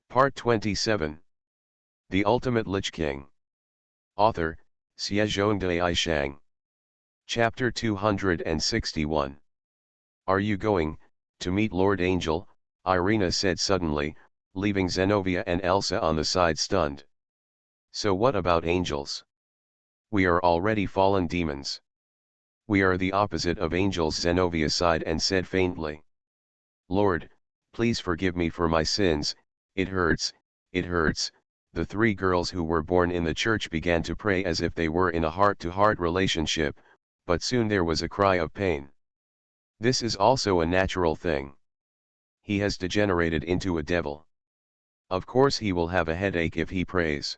Part 27. The Ultimate Lich King. Author, Xiezhongdai Aishang. Chapter 261. Are you going to meet Lord Angel? Irina said suddenly, leaving Zenobia and Elsa on the side stunned. So what about angels? We are already fallen demons. We are the opposite of angels, Zenobia sighed and said faintly. Lord, please forgive me for my sins. It hurts, it hurts. The three girls who were born in the church began to pray as if they were in a heart-to-heart relationship, but soon there was a cry of pain. This is also a natural thing. He has degenerated into a devil. Of course he will have a headache if he prays.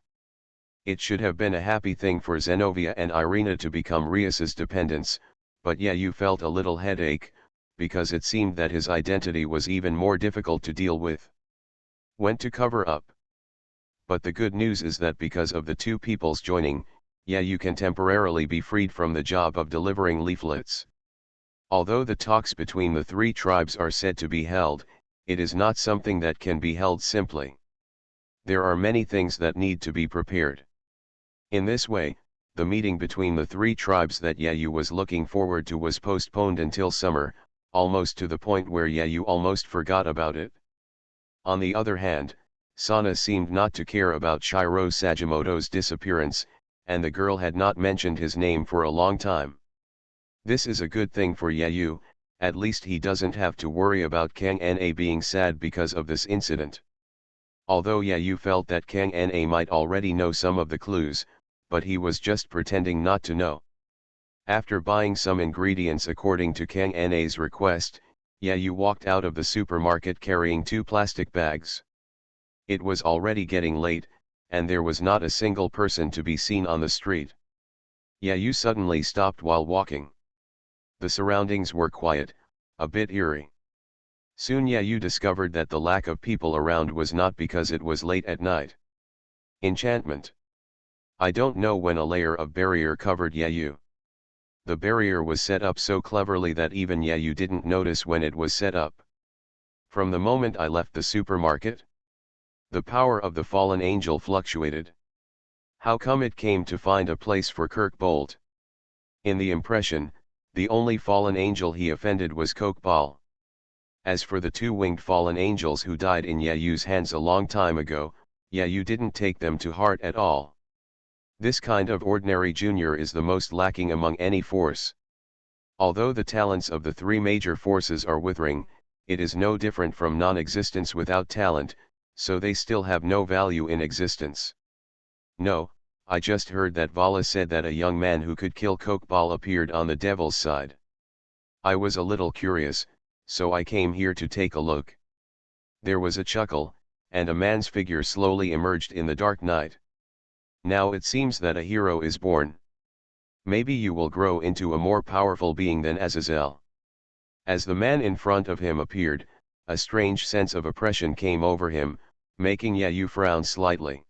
It should have been a happy thing for Zenobia and Irina to become Rias's dependents, but yeah, you felt a little headache, because it seemed that his identity was even more difficult to deal with. Went to cover up. But the good news is that because of the two peoples joining, yeah, you can temporarily be freed from the job of delivering leaflets. Although the talks between the three tribes are said to be held, it is not something that can be held simply. There are many things that need to be prepared. In this way, the meeting between the three tribes that Yayu was looking forward to was postponed until summer, almost to the point where Yayu almost forgot about it. On the other hand, Sana seemed not to care about Shiro Sajimoto's disappearance, and the girl had not mentioned his name for a long time. This is a good thing for Yayu, at least he doesn't have to worry about Kang Na being sad because of this incident. Although Yayu felt that Kang Na might already know some of the clues, but he was just pretending not to know. After buying some ingredients according to Kang Na's request, Yayu walked out of the supermarket carrying 2 plastic bags. It was already getting late, and there was not a single person to be seen on the street. Yayu suddenly stopped while walking. The surroundings were quiet, a bit eerie. Soon Yayu discovered that the lack of people around was not because it was late at night. Enchantment. I don't know when a layer of barrier covered Yayu. The barrier was set up so cleverly that even Yayu didn't notice when it was set up. From the moment I left the supermarket, the power of the fallen angel fluctuated. How come it came to find a place for Kirk Bolt? In the impression, the only fallen angel he offended was Kokbal. As for the 2 winged fallen angels who died in Yayu's hands a long time ago, Yayu didn't take them to heart at all. This kind of ordinary junior is the most lacking among any force. Although the talents of the 3 major forces are withering, it is no different from non-existence without talent, so they still have no value in existence. No, I just heard that Vala said that a young man who could kill Kokbal appeared on the devil's side. I was a little curious, so I came here to take a look. There was a chuckle, and a man's figure slowly emerged in the dark night. Now it seems that a hero is born. Maybe you will grow into a more powerful being than Azazel. As the man in front of him appeared, a strange sense of oppression came over him, making Yayu frown slightly.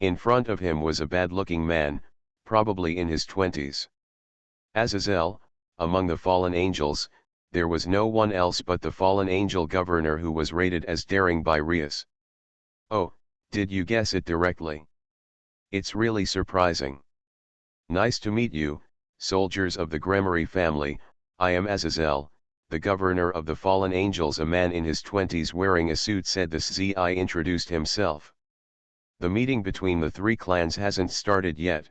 In front of him was a bad-looking man, probably in his 20s. Azazel, among the fallen angels, there was no one else but the fallen angel governor who was rated as daring by Rias. Oh, did you guess it directly? It's really surprising. Nice to meet you, soldiers of the Gremory family. I am Azazel, the governor of the fallen angels. A man in his 20s wearing a suit said. The Zi introduced himself. The meeting between the 3 clans hasn't started yet.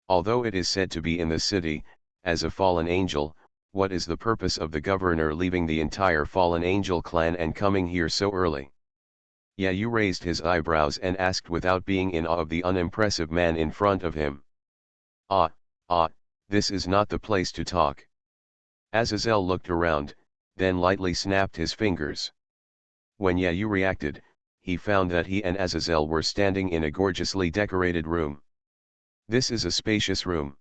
Although it is said to be in the city, as a fallen angel, what is the purpose of the governor leaving the entire fallen angel clan and coming here so early? Yayu raised his eyebrows and asked without being in awe of the unimpressive man in front of him. This is not the place to talk. Azazel looked around, then lightly snapped his fingers. When Yayu reacted, he found that he and Azazel were standing in a gorgeously decorated room. This is a spacious room.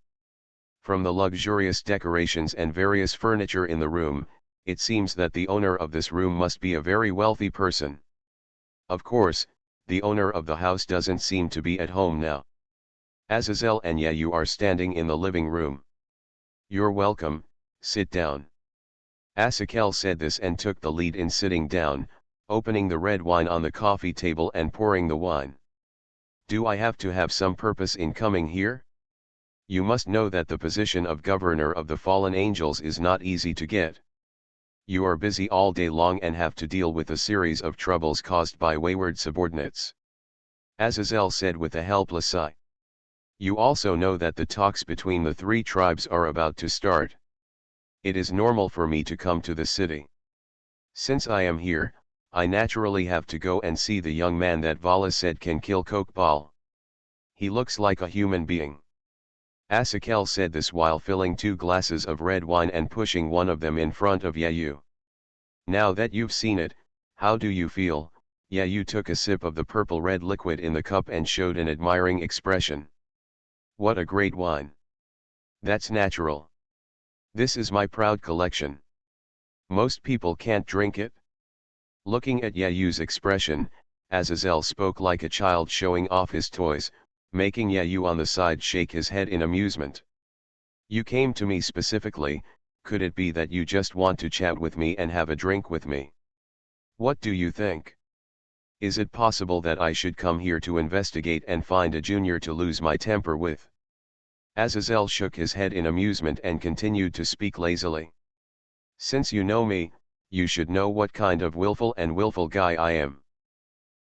From the luxurious decorations and various furniture in the room, it seems that the owner of this room must be a very wealthy person. Of course, the owner of the house doesn't seem to be at home now. Azazel and Yayu are standing in the living room. You're welcome, sit down. Asakel said this and took the lead in sitting down. opening the red wine on the coffee table and pouring the wine. Do I have to have some purpose in coming here? You must know that the position of governor of the fallen angels is not easy to get. You are busy all day long and have to deal with a series of troubles caused by wayward subordinates. Azazel said with a helpless sigh. You also know that the talks between the three tribes are about to start. It is normal for me to come to the city. Since I am here, I naturally have to go and see the young man that Vala said can kill Kokbal. He looks like a human being. Asakel said this while filling 2 glasses of red wine and pushing one of them in front of Yayu. Now that you've seen it, how do you feel? Yayu took a sip of the purple-red liquid in the cup and showed an admiring expression. What a great wine. That's natural. This is my proud collection. Most people can't drink it. Looking at Yayu's expression, Azazel spoke like a child showing off his toys, making Yayu on the side shake his head in amusement. You came to me specifically, could it be that you just want to chat with me and have a drink with me? What do you think? Is it possible that I should come here to investigate and find a junior to lose my temper with? Azazel shook his head in amusement and continued to speak lazily. Since you know me, you should know what kind of willful guy I am.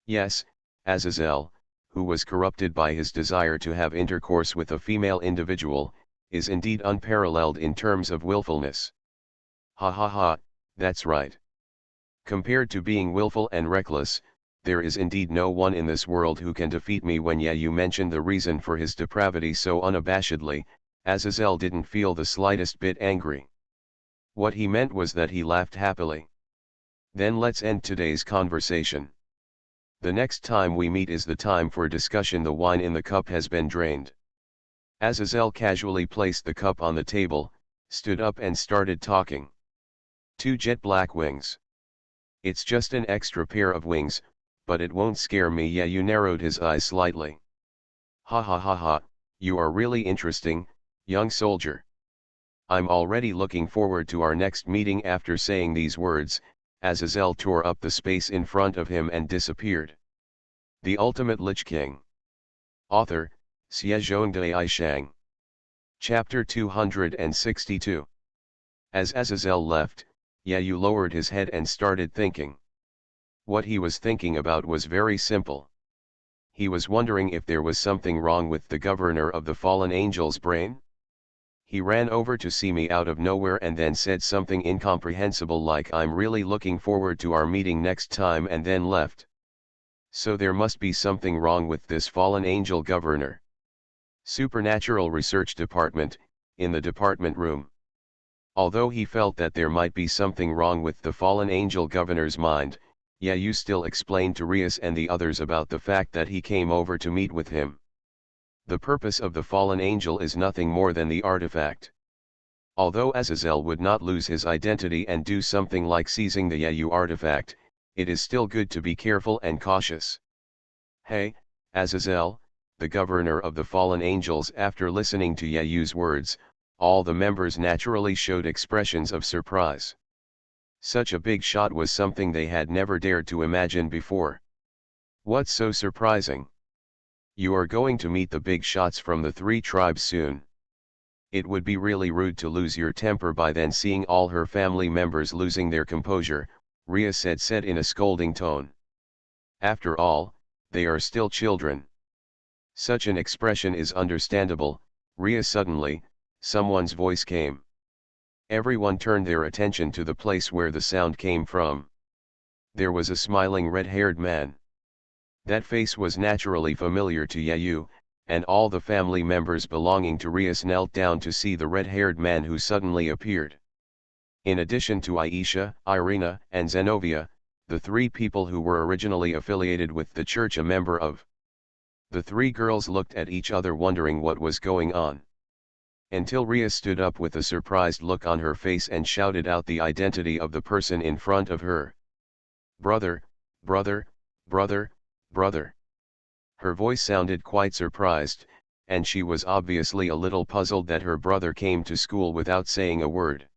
Yes, Azazel, who was corrupted by his desire to have intercourse with a female individual, is indeed unparalleled in terms of willfulness. Ha ha ha, that's right. Compared to being willful and reckless, there is indeed no one in this world who can defeat me. When Yayu mentioned the reason for his depravity so unabashedly, Azazel didn't feel the slightest bit angry. What he meant was that he laughed happily. Then let's end today's conversation. The next time we meet is the time for discussion. The wine in the cup has been drained. Azazel casually placed the cup on the table, stood up and started talking. 2 jet black wings. It's just an extra pair of wings, but it won't scare me. Yayu narrowed his eyes slightly. Ha ha ha ha, you are really interesting, young soldier. I'm already looking forward to our next meeting. After saying these words, Azazel tore up the space in front of him and disappeared. The Ultimate Lich King. Author, BasedonanAnime. Chapter 262. As Azazel left, Yayu lowered his head and started thinking. What he was thinking about was very simple. He was wondering if there was something wrong with the governor of the fallen angel's brain. He ran over to see me out of nowhere and then said something incomprehensible like I'm really looking forward to our meeting next time, and then left. So there must be something wrong with this fallen angel governor. Supernatural Research Department, in the department room. Although he felt that there might be something wrong with the fallen angel governor's mind, Yayu still explained to Rias and the others about the fact that he came over to meet with him. The purpose of the fallen angel is nothing more than the artifact. Although Azazel would not lose his identity and do something like seizing the Yayu artifact, it is still good to be careful and cautious. Hey, Azazel, the governor of the fallen angels. After listening to Yayu's words, all the members naturally showed expressions of surprise. Such a big shot was something they had never dared to imagine before. What's so surprising? You are going to meet the big shots from the 3 tribes soon. It would be really rude to lose your temper by then seeing all her family members losing their composure, Ria said in a scolding tone. After all, they are still children. Such an expression is understandable, Ria. Suddenly, someone's voice came. Everyone turned their attention to the place where the sound came from. There was a smiling red-haired man. That face was naturally familiar to Yayu, and all the family members belonging to Rias knelt down to see the red-haired man who suddenly appeared. In addition to Aisha, Irina, and Zenobia, the 3 people who were originally affiliated with the church, a member of. The 3 girls looked at each other wondering what was going on. Until Ria stood up with a surprised look on her face and shouted out the identity of the person in front of her. Brother, brother, brother, brother. Her voice sounded quite surprised, and she was obviously a little puzzled that her brother came to school without saying a word.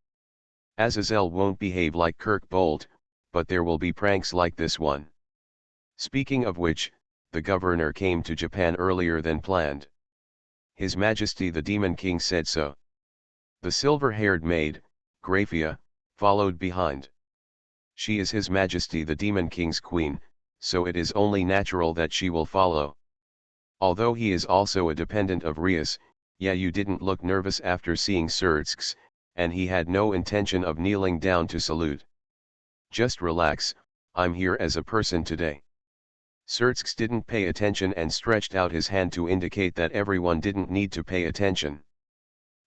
Azazel won't behave like Kirk Bolt, but there will be pranks like this one. Speaking of which, the governor came to Japan earlier than planned. His Majesty the Demon King said so. The silver-haired maid, Graphia, followed behind. She is His Majesty the Demon King's queen, so it is only natural that she will follow. Although he is also a dependent of Rias, Yayu didn't look nervous after seeing Surtsk, and he had no intention of kneeling down to salute. Just relax, I'm here as a person today. Surtsk didn't pay attention and stretched out his hand to indicate that everyone didn't need to pay attention.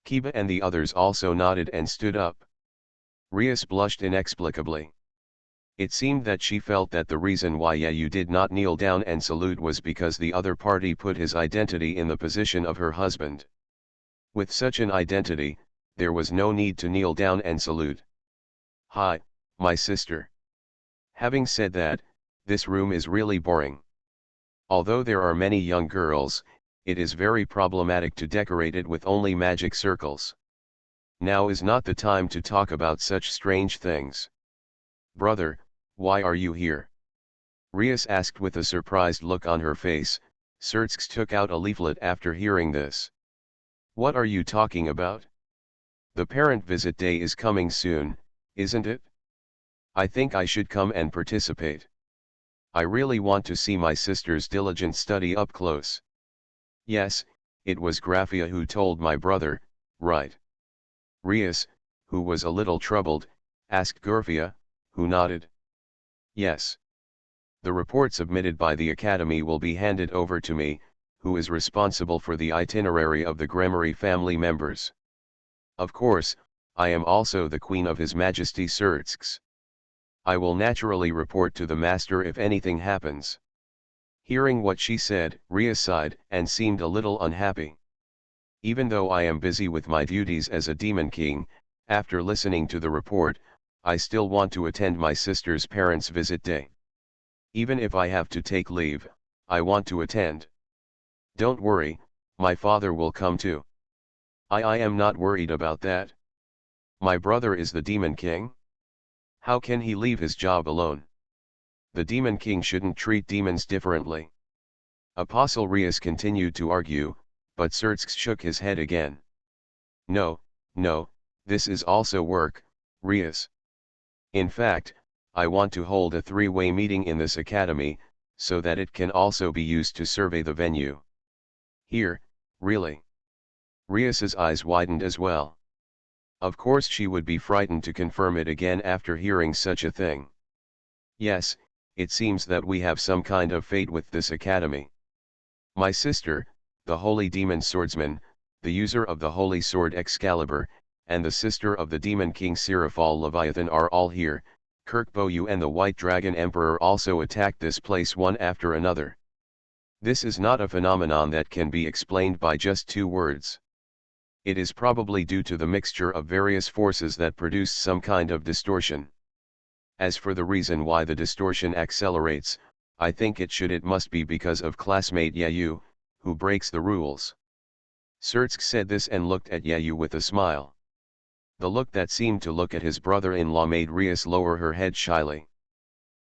Kiba and the others also nodded and stood up. Rias blushed inexplicably. It seemed that she felt that the reason why Yayu did not kneel down and salute was because the other party put his identity in the position of her husband. With such an identity, there was no need to kneel down and salute. Hi, my sister. Having said that, this room is really boring. Although there are many young girls, it is very problematic to decorate it with only magic circles. Now is not the time to talk about such strange things. Brother, why are you here? Rias asked with a surprised look on her face. Surtsk took out a leaflet after hearing this. What are you talking about? The parent visit day is coming soon, isn't it? I think I should come and participate. I really want to see my sister's diligent study up close. Yes, it was Graphia who told my brother, right? Rias, who was a little troubled, asked Graphia, who nodded. Yes. The report submitted by the Academy will be handed over to me, who is responsible for the itinerary of the Gremory family members. Of course, I am also the Queen of His Majesty Surtsk. I will naturally report to the Master if anything happens. Hearing what she said, Rias sighed and seemed a little unhappy. Even though I am busy with my duties as a Demon King, after listening to the report, I still want to attend my sister's parents' visit day. Even if I have to take leave, I want to attend. Don't worry, my father will come too. I am not worried about that. My brother is the Demon King. How can he leave his job alone? The Demon King shouldn't treat demons differently. Apostle Rias continued to argue, but Surtsk shook his head again. No, this is also work, Rias. In fact, I want to hold a three-way meeting in this academy, so that it can also be used to survey the venue. Here, really? Rias's eyes widened as well. Of course she would be frightened to confirm it again after hearing such a thing. Yes, it seems that we have some kind of fate with this academy. My sister, the Holy Demon Swordsman, the user of the Holy Sword Excalibur, and the sister of the Demon King Seraphal Leviathan are all here. Kirkboyu and the White Dragon Emperor also attacked this place one after another. This is not a phenomenon that can be explained by just two words. It is probably due to the mixture of various forces that produce some kind of distortion. As for the reason why the distortion accelerates, I think it must be because of classmate Yayu, who breaks the rules. Surtsk said this and looked at Yayu with a smile. The look that seemed to look at his brother-in-law made Rias lower her head shyly.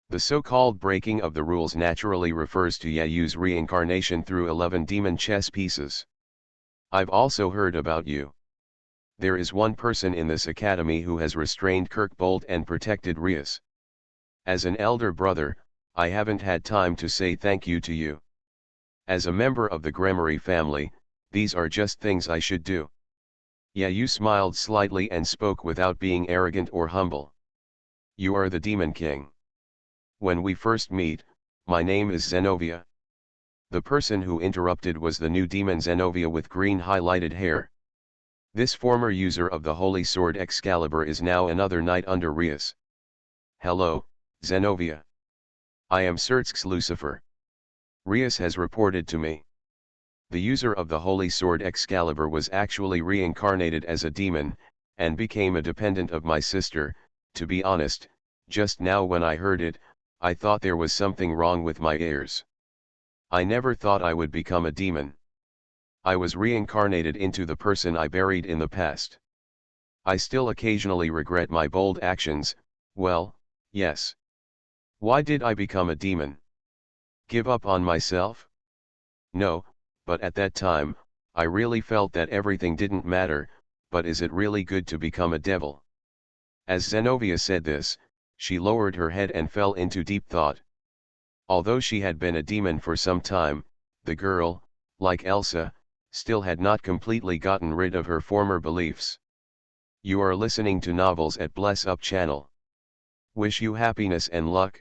The so-called breaking of the rules naturally refers to Yayu's reincarnation through 11 demon chess pieces. I've also heard about you. There is one person in this academy who has restrained Kirkbold and protected Rias. As an elder brother, I haven't had time to say thank you to you. As a member of the Gremory family, these are just things I should do. Yayu smiled slightly and spoke without being arrogant or humble. You are the Demon King. When we first meet, my name is Zenovia. The person who interrupted was the new demon Zenovia with green highlighted hair. This former user of the Holy Sword Excalibur is now another knight under Rias. Hello, Zenovia. I am Surtsk's Lucifer. Rias has reported to me. The user of the Holy Sword Excalibur was actually reincarnated as a demon, and became a dependent of my sister. To be honest, just now when I heard it, I thought there was something wrong with my ears. I never thought I would become a demon. I was reincarnated into the person I buried in the past. I still occasionally regret my bold actions, well, yes. Why did I become a demon? Give up on myself? No, but at that time, I really felt that everything didn't matter, but is it really good to become a devil? As Zenobia said this, she lowered her head and fell into deep thought. Although she had been a demon for some time, the girl, like Elsa, still had not completely gotten rid of her former beliefs. You are listening to Novels at Bless Up channel. Wish you happiness and luck.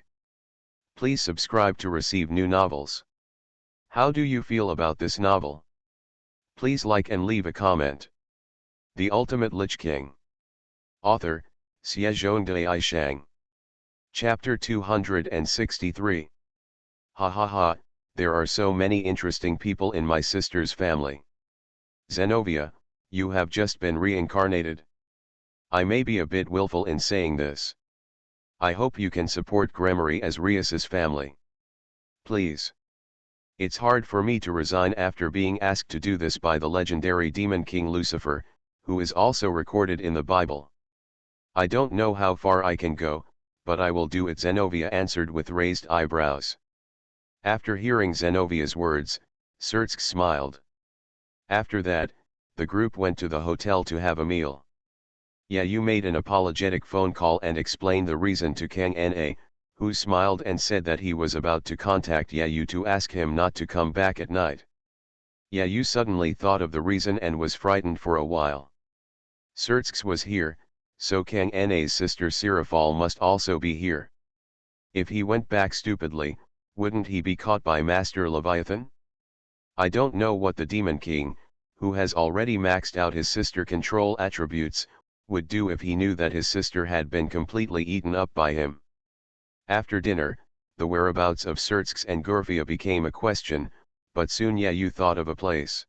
Please subscribe to receive new novels. How do you feel about this novel? Please like and leave a comment. The Ultimate Lich King. Author, Xiezhongdai Shang. Chapter 263. Ha ha ha, there are so many interesting people in my sister's family. Zenobia, you have just been reincarnated. I may be a bit willful in saying this. I hope you can support Gremory as Rias's family. Please. It's hard for me to resign after being asked to do this by the legendary demon king Lucifer, who is also recorded in the Bible. I don't know how far I can go, but I will do it, Zenobia answered with raised eyebrows. After hearing Zenovia's words, Sertsk smiled. After that, the group went to the hotel to have a meal. Yayu made an apologetic phone call and explained the reason to Kang Na, who smiled and said that he was about to contact Yayu to ask him not to come back at night. Yayu suddenly thought of the reason and was frightened for a while. Sertsk was here, so Kang Na's sister Sirafal must also be here. If he went back stupidly, wouldn't he be caught by Master Leviathan? I don't know what the Demon King, who has already maxed out his sister control attributes, would do if he knew that his sister had been completely eaten up by him. After dinner, the whereabouts of Sertsk and Gurfia became a question, but soon Yayu thought of a place.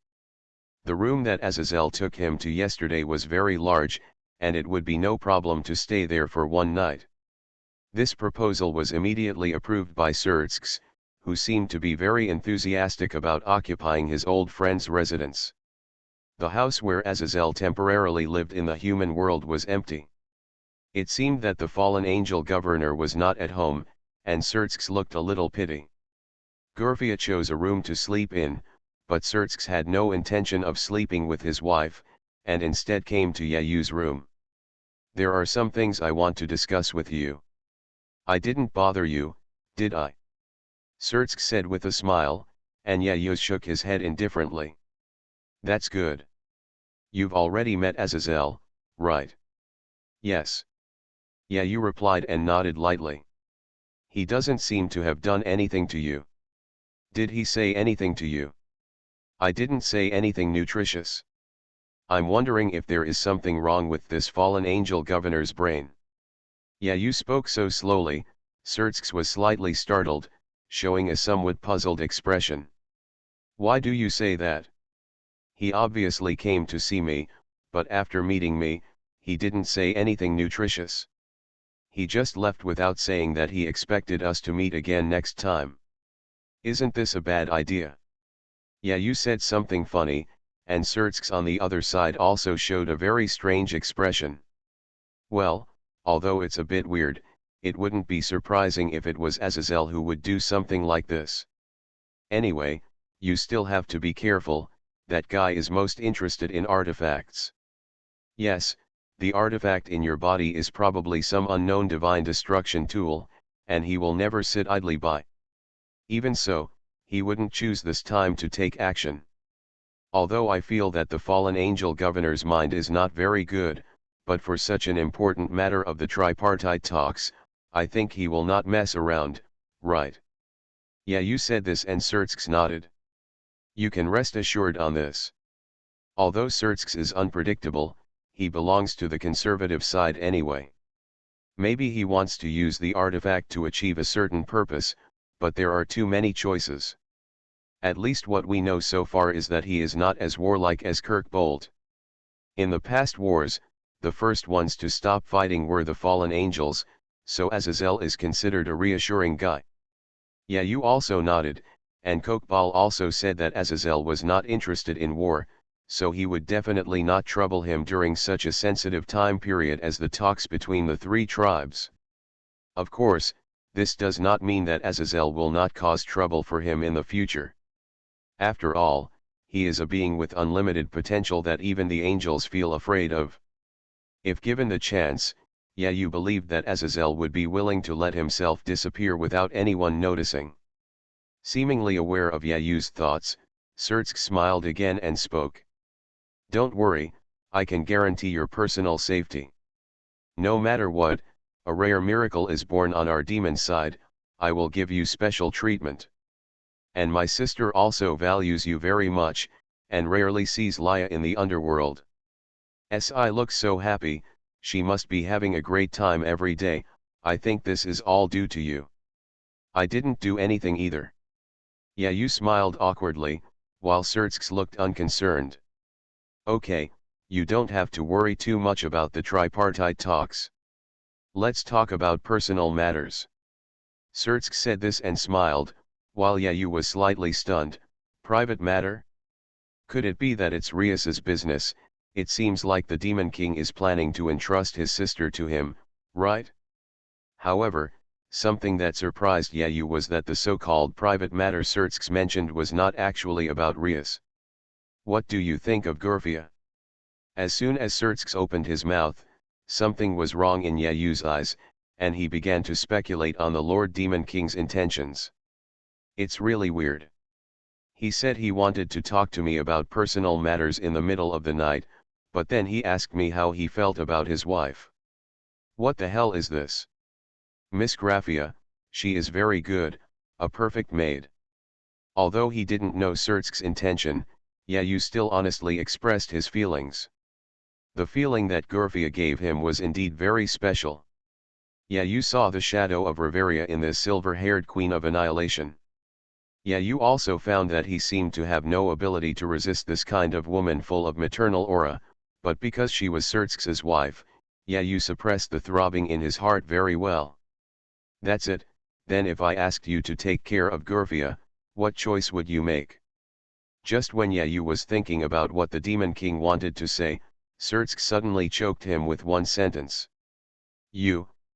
The room that Azazel took him to yesterday was very large, and it would be no problem to stay there for one night. This proposal was immediately approved by Sertsk, who seemed to be very enthusiastic about occupying his old friend's residence. The house where Azazel temporarily lived in the human world was empty. It seemed that the fallen angel governor was not at home, and Sertsk looked a little pity. Gurfia chose a room to sleep in, but Sertsk had no intention of sleeping with his wife, and instead came to Yayu's room. There are some things I want to discuss with you. I didn't bother you, did I? Sertsk said with a smile, and Yayu shook his head indifferently. That's good. You've already met Azazel, right? Yes. Yayu replied and nodded lightly. He doesn't seem to have done anything to you. Did he say anything to you? I didn't say anything nutritious. I'm wondering if there is something wrong with this fallen angel governor's brain. Yayu spoke so slowly, Sertsk was slightly startled, showing a somewhat puzzled expression. Why do you say that? He obviously came to see me, but after meeting me, he didn't say anything nutritious. He just left without saying that he expected us to meet again next time. Isn't this a bad idea? Yayu said something funny, and Sertsk on the other side also showed a very strange expression. Well, although it's a bit weird, it wouldn't be surprising if it was Azazel who would do something like this. Anyway, you still have to be careful, that guy is most interested in artifacts. Yes, the artifact in your body is probably some unknown divine destruction tool, and he will never sit idly by. Even so, he wouldn't choose this time to take action. Although I feel that the fallen angel governor's mind is not very good, but for such an important matter of the tripartite talks, I think he will not mess around, right? Yeah, you said this, and Sertsk nodded. You can rest assured on this. Although Sertsk is unpredictable, he belongs to the conservative side anyway. Maybe he wants to use the artifact to achieve a certain purpose, but there are too many choices. At least what we know so far is that he is not as warlike as Kirk Bolt. In the past wars, the first ones to stop fighting were the fallen angels, so Azazel is considered a reassuring guy. Yeah, you also nodded, and Kokbal also said that Azazel was not interested in war, so he would definitely not trouble him during such a sensitive time period as the talks between the three tribes. Of course, this does not mean that Azazel will not cause trouble for him in the future. After all, he is a being with unlimited potential that even the angels feel afraid of. If given the chance, you believed that Azazel would be willing to let himself disappear without anyone noticing. Seemingly aware of Yayu's thoughts, Surtsk smiled again and spoke. Don't worry, I can guarantee your personal safety. No matter what, a rare miracle is born on our demon side, I will give you special treatment. And my sister also values you very much, and rarely sees Laya in the underworld. Si looks so happy, she must be having a great time every day. I think this is all due to you. I didn't do anything either. Yayu smiled awkwardly, while Surtsk looked unconcerned. Okay, you don't have to worry too much about the tripartite talks. Let's talk about personal matters. Surtsk said this and smiled, while Yayu was slightly stunned. Private matter? Could it be that it's Rias's business? It seems like the Demon King is planning to entrust his sister to him, right? However, something that surprised Yayu was that the so-called private matter Surtsk mentioned was not actually about Rias. What do you think of Gurfia? As soon as Surtsk opened his mouth, something was wrong in Yayu's eyes, and he began to speculate on the Lord Demon King's intentions. It's really weird. He said he wanted to talk to me about personal matters in the middle of the night, but then he asked me how he felt about his wife. What the hell is this? Miss Graphia, she is very good, a perfect maid. Although he didn't know Surtsk's intention, Yayu still honestly expressed his feelings. The feeling that Gurfia gave him was indeed very special. Yayu saw the shadow of Reveria in this silver-haired queen of annihilation. Yayu also found that he seemed to have no ability to resist this kind of woman full of maternal aura, but because she was Surtsk's wife, Yayu suppressed the throbbing in his heart very well. That's it, then if I asked you to take care of Gurfia, what choice would you make? Just when Yayu was thinking about what the Demon King wanted to say, Surtsk suddenly choked him with one sentence.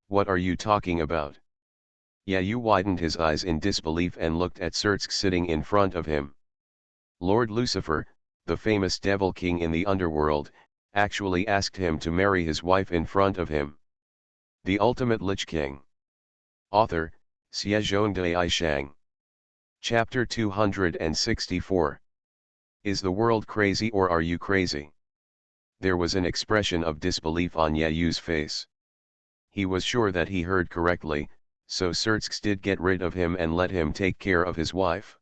What are you talking about? Yayu widened his eyes in disbelief and looked at Surtsk sitting in front of him. Lord Lucifer, the famous Devil King in the underworld, actually asked him to marry his wife in front of him. The Ultimate Lich King. Author, Xiezhongdai Shang. Chapter 264. Is the world crazy or are you crazy? There was an expression of disbelief on Yayu's face. He was sure that he heard correctly, so Surtsk did get rid of him and let him take care of his wife.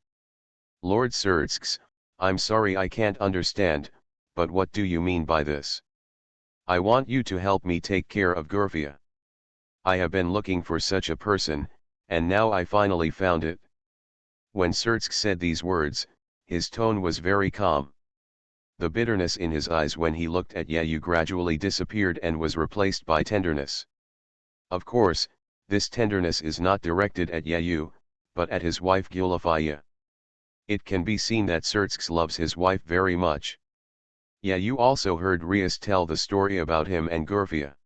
Lord Surtsk, I'm sorry I can't understand, but what do you mean by this? I want you to help me take care of Gurfia. I have been looking for such a person, and now I finally found it. When Surtsk said these words, his tone was very calm. The bitterness in his eyes when he looked at Yayu gradually disappeared and was replaced by tenderness. Of course, this tenderness is not directed at Yayu, but at his wife Gulafaya. It can be seen that Surtsk loves his wife very much. Yayu also heard Rias tell the story about him and Gurfia.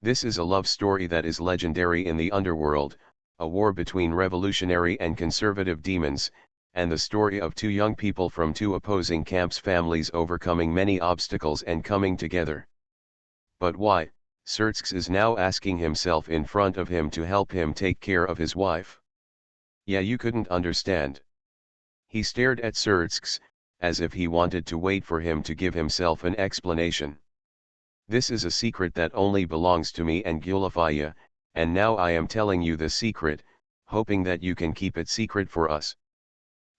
This is a love story that is legendary in the underworld, a war between revolutionary and conservative demons, and the story of two young people from two opposing camps' families overcoming many obstacles and coming together. But why, Surtsk is now asking himself in front of him to help him take care of his wife? Yayu couldn't understand. He stared at Surtsk, as if he wanted to wait for him to give himself an explanation. This is a secret that only belongs to me and Gulafaya, and now I am telling you the secret, hoping that you can keep it secret for us.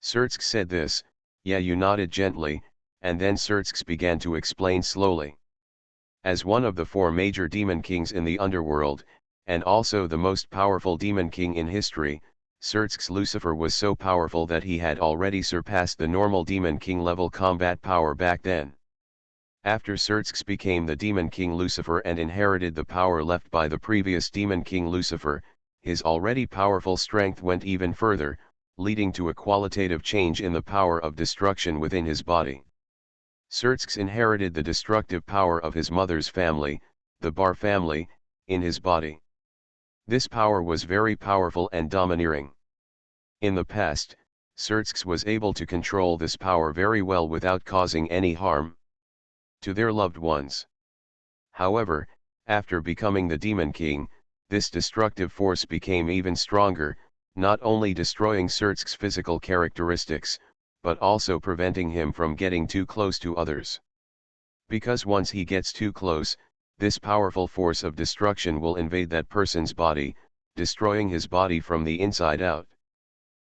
Surtsk said this, Yayu nodded gently, and then Surtsk began to explain slowly. As one of the four major demon kings in the underworld, and also the most powerful demon king in history, Surtsk's Lucifer was so powerful that he had already surpassed the normal demon king level combat power back then. After Surtsk became the demon king Lucifer and inherited the power left by the previous demon king Lucifer, his already powerful strength went even further, leading to a qualitative change in the power of destruction within his body. Surtsk inherited the destructive power of his mother's family, the Bar family, in his body. This power was very powerful and domineering. In the past, Xerxes was able to control this power very well without causing any harm to their loved ones. However, after becoming the Demon King, this destructive force became even stronger, not only destroying Xerxes' physical characteristics, but also preventing him from getting too close to others. Because once he gets too close, this powerful force of destruction will invade that person's body, destroying his body from the inside out.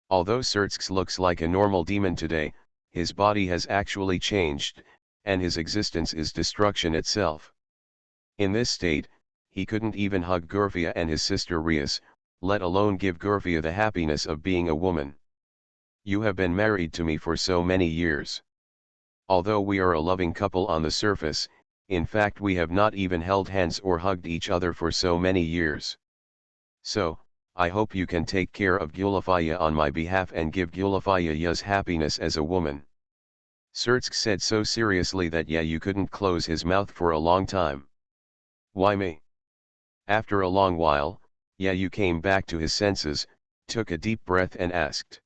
Although Xerxes looks like a normal demon today, his body has actually changed, and his existence is destruction itself. In this state, he couldn't even hug Gurfia and his sister Rias, let alone give Gurfia the happiness of being a woman. You have been married to me for so many years. Although we are a loving couple on the surface, in fact we have not even held hands or hugged each other for so many years. So, I hope you can take care of Gulafaya on my behalf and give Gulafaya's happiness as a woman. Xerxes said so seriously that you couldn't close his mouth for a long time. Why me? After a long while, you came back to his senses, took a deep breath and asked.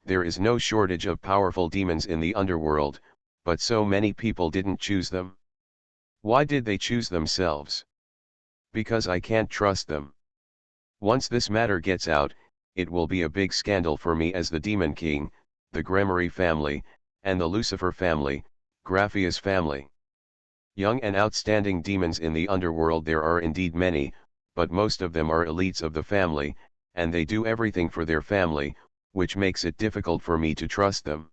There is no shortage of powerful demons in the underworld, but so many people didn't choose them. Why did they choose themselves? Because I can't trust them. Once this matter gets out, it will be a big scandal for me as the Demon King, the Gremory family, and the Lucifer family, Graphia's family. Young and outstanding demons in the underworld there are indeed many, but most of them are elites of the family, and they do everything for their family, which makes it difficult for me to trust them.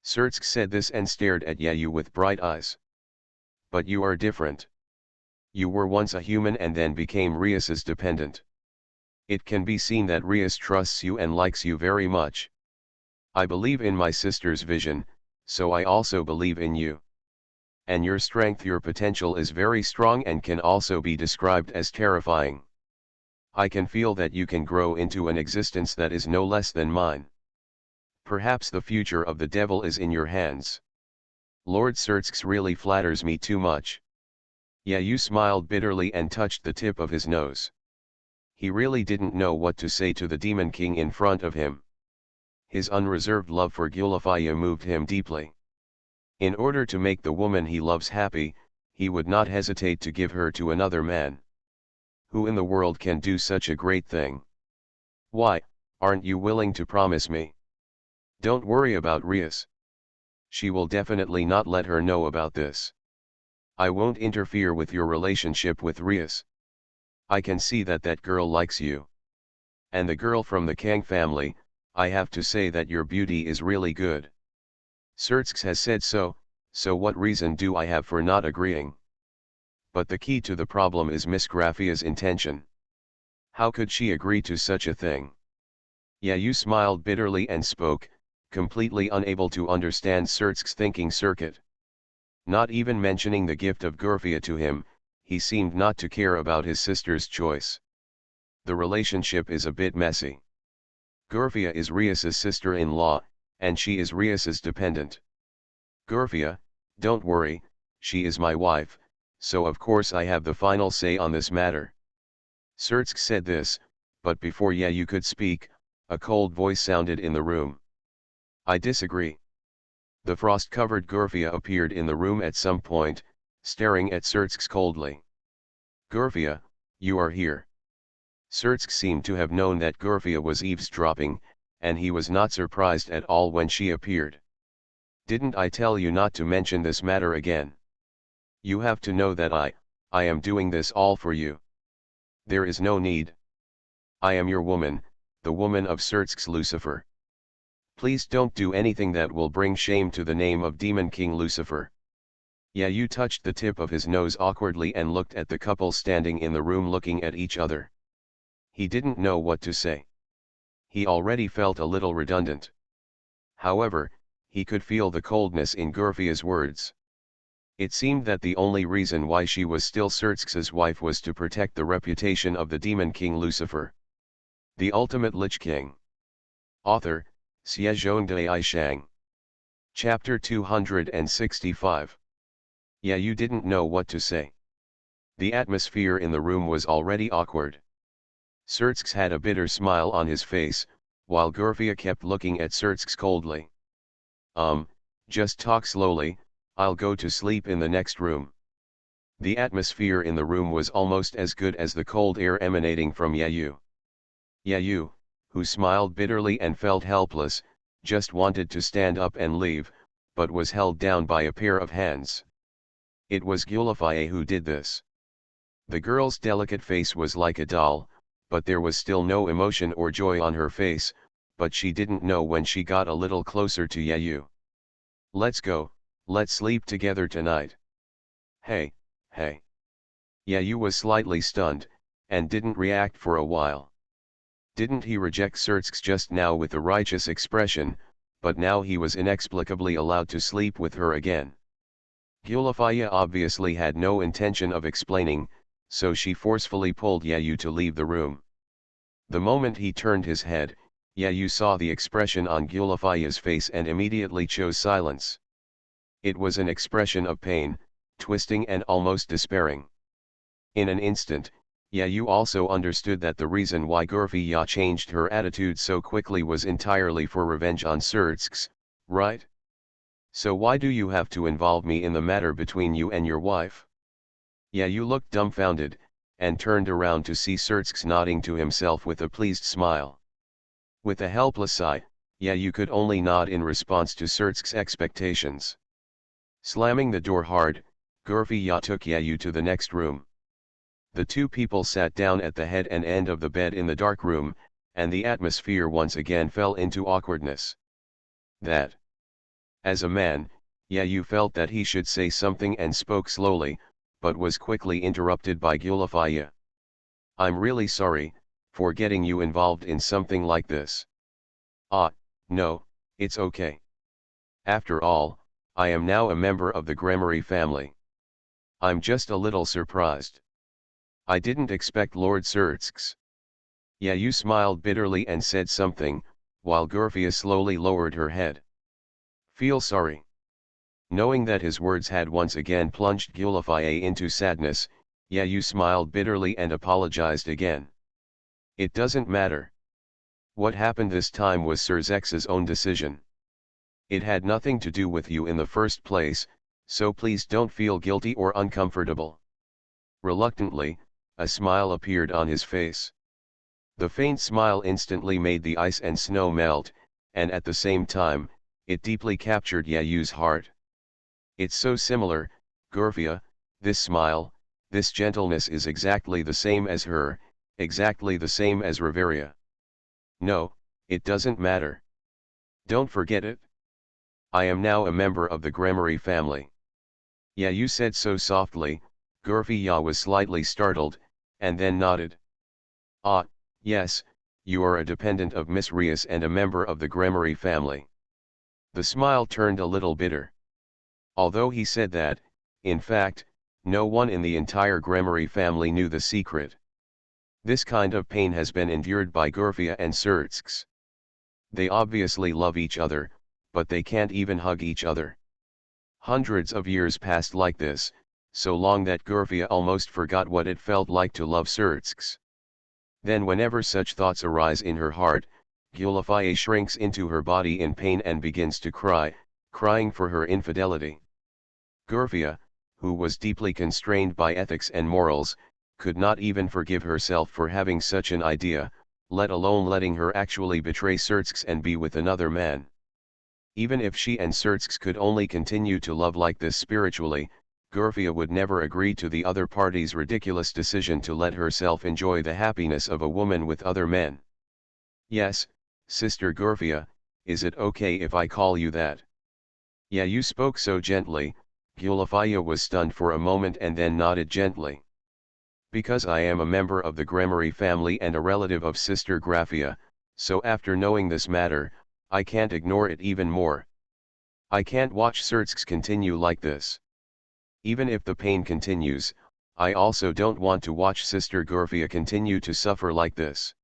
Xerxes said this and stared at you with bright eyes. But you are different. You were once a human and then became Rias's dependent. It can be seen that Rias trusts you and likes you very much. I believe in my sister's vision, so I also believe in you. And your strength, your potential is very strong and can also be described as terrifying. I can feel that you can grow into an existence that is no less than mine. Perhaps the future of the devil is in your hands. Lord Xerxes really flatters me too much. You smiled bitterly and touched the tip of his nose. He really didn't know what to say to the Demon King in front of him. His unreserved love for Gulafaya moved him deeply. In order to make the woman he loves happy, he would not hesitate to give her to another man. Who in the world can do such a great thing? Why, aren't you willing to promise me? Don't worry about Rias. She will definitely not let her know about this. I won't interfere with your relationship with Rias. I can see that that girl likes you. And the girl from the Kang family, I have to say that your beauty is really good. Xerxes has said so, so what reason do I have for not agreeing? But the key to the problem is Miss Graphia's intention. How could she agree to such a thing? You smiled bitterly and spoke, completely unable to understand Xerxes' thinking circuit. Not even mentioning the gift of Gurfia to him, he seemed not to care about his sister's choice. The relationship is a bit messy. Gurfia is Rias's sister-in-law, and she is Rias's dependent. Gurfia, don't worry, she is my wife, so of course I have the final say on this matter. Xerxes said this, but before you could speak, a cold voice sounded in the room. I disagree. The frost-covered Gurfia appeared in the room at some point, staring at Xerxes coldly. Gurfia, you are here. Xerxes seemed to have known that Gurfia was eavesdropping, and he was not surprised at all when she appeared. Didn't I tell you not to mention this matter again? You have to know that I am doing this all for you. There is no need. I am your woman, the woman of Xerxes Lucifer. Please don't do anything that will bring shame to the name of Demon King Lucifer. You touched the tip of his nose awkwardly and looked at the couple standing in the room looking at each other. He didn't know what to say. He already felt a little redundant. However, he could feel the coldness in Gurfia's words. It seemed that the only reason why she was still Xerxes' wife was to protect the reputation of the Demon King Lucifer. The Ultimate Lich King. Author, BasedonanAnime. Chapter 265. You didn't know what to say. The atmosphere in the room was already awkward. Surtsk had a bitter smile on his face, while Gurfia kept looking at Surtsk coldly. Just talk slowly, I'll go to sleep in the next room. The atmosphere in the room was almost as good as the cold air emanating from Yayu. Yayu, who smiled bitterly and felt helpless, just wanted to stand up and leave, but was held down by a pair of hands. It was Gulafie who did this. The girl's delicate face was like a doll, but there was still no emotion or joy on her face, but she didn't know when she got a little closer to Yayu. Let's go, let's sleep together tonight. Hey, hey. Yayu was slightly stunned, and didn't react for a while. Didn't he reject Surtsk just now with a righteous expression, but now he was inexplicably allowed to sleep with her again. Gulafie obviously had no intention of explaining, so she forcefully pulled Yayu to leave the room. The moment he turned his head, Yayu saw the expression on Gulafie's face and immediately chose silence. It was an expression of pain, twisting and almost despairing. In an instant, Yayu also understood that the reason why Gurfia changed her attitude so quickly was entirely for revenge on Surtsk, right? So why do you have to involve me in the matter between you and your wife? Yayu looked dumbfounded, and turned around to see Surtsk nodding to himself with a pleased smile. With a helpless sigh, Yayu could only nod in response to Surtsk's expectations. Slamming the door hard, Gurfia took Yayu to the next room. The two people sat down at the head and end of the bed in the dark room, and the atmosphere once again fell into awkwardness. That. As a man, Yayu felt that he should say something and spoke slowly, but was quickly interrupted by Gulafie. I'm really sorry, for getting you involved in something like this. No, it's okay. After all, I am now a member of the Gramarye family. I'm just a little surprised. I didn't expect Lord Surtsk's. Yayu smiled bitterly and said something, while Gurfia slowly lowered her head. Feel sorry. Knowing that his words had once again plunged Gulafie into sadness, Yayu smiled bitterly and apologized again. It doesn't matter. What happened this time was Surzex's own decision. It had nothing to do with you in the first place, so please don't feel guilty or uncomfortable. Reluctantly, a smile appeared on his face. The faint smile instantly made the ice and snow melt, and at the same time, it deeply captured Yayu's heart. It's so similar, Gurfia, this smile, this gentleness is exactly the same as her, exactly the same as Riveria. No, it doesn't matter. Don't forget it. I am now a member of the Gramarye family. Yayu said so softly, Gurfia was slightly startled, and then nodded. Yes, you are a dependent of Miss Rias and a member of the Gramarye family. The smile turned a little bitter. Although he said that, in fact, no one in the entire Gramarye family knew the secret. This kind of pain has been endured by Gurfia and Surtsk. They obviously love each other, but they can't even hug each other. Hundreds of years passed like this, so long that Gurfia almost forgot what it felt like to love Surtsk. Then whenever such thoughts arise in her heart, Gulafie shrinks into her body in pain and begins to cry, crying for her infidelity. Gurfia, who was deeply constrained by ethics and morals, could not even forgive herself for having such an idea, let alone letting her actually betray Surtsk and be with another man. Even if she and Surtsk could only continue to love like this spiritually, Gurfia would never agree to the other party's ridiculous decision to let herself enjoy the happiness of a woman with other men. Yes, Sister Gurfia, is it okay if I call you that? Yayu spoke so gently, Gulafie was stunned for a moment and then nodded gently. Because I am a member of the Gramarye family and a relative of Sister Grafia, so after knowing this matter, I can't ignore it even more. I can't watch Surtsk continue like this. Even if the pain continues, I also don't want to watch Sister Gurfia continue to suffer like this.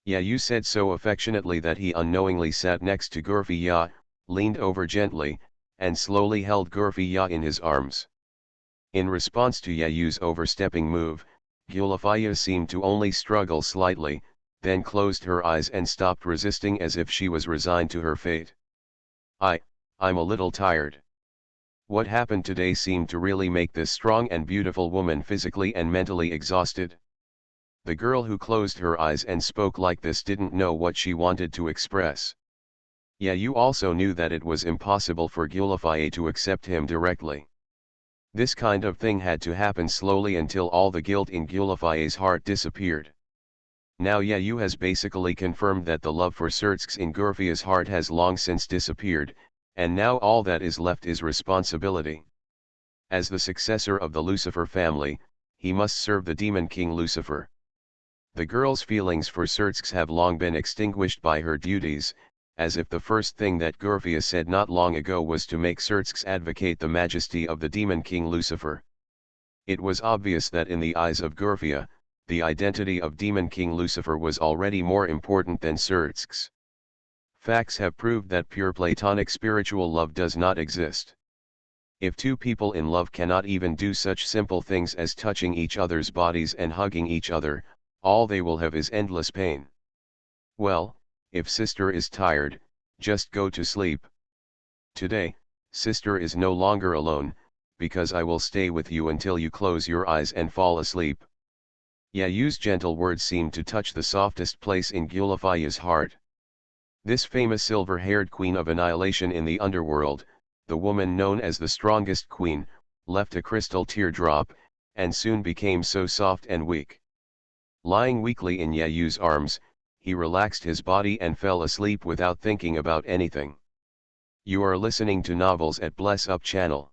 Yayu said so affectionately that he unknowingly sat next to Gurfia, leaned over gently, and slowly held Gurfia in his arms. In response to Yayu's overstepping move, Gulafaya seemed to only struggle slightly, then closed her eyes and stopped resisting as if she was resigned to her fate. I'm a little tired. What happened today seemed to really make this strong and beautiful woman physically and mentally exhausted. The girl who closed her eyes and spoke like this didn't know what she wanted to express. Yeah, you also knew that it was impossible for Gulafaya to accept him directly. This kind of thing had to happen slowly until all the guilt in Gulafaya's heart disappeared. Now Yayu has basically confirmed that the love for Surtsks in Gurfia's heart has long since disappeared, and now all that is left is responsibility. As the successor of the Lucifer family, he must serve the demon king Lucifer. The girl's feelings for Surtsks have long been extinguished by her duties, as if the first thing that Gurfia said not long ago was to make Surtsks advocate the majesty of the demon king Lucifer. It was obvious that in the eyes of Gurfia, the identity of demon king Lucifer was already more important than Surtsks. Facts have proved that pure platonic spiritual love does not exist. If two people in love cannot even do such simple things as touching each other's bodies and hugging each other, all they will have is endless pain. Well, if sister is tired, just go to sleep. Today, sister is no longer alone, because I will stay with you until you close your eyes and fall asleep. Yayu's gentle words seemed to touch the softest place in Gulafaya's heart. This famous silver-haired queen of annihilation in the underworld, the woman known as the strongest queen, left a crystal teardrop, and soon became so soft and weak. Lying weakly in Yayu's arms, he relaxed his body and fell asleep without thinking about anything. You are listening to Novels at Bless Up channel.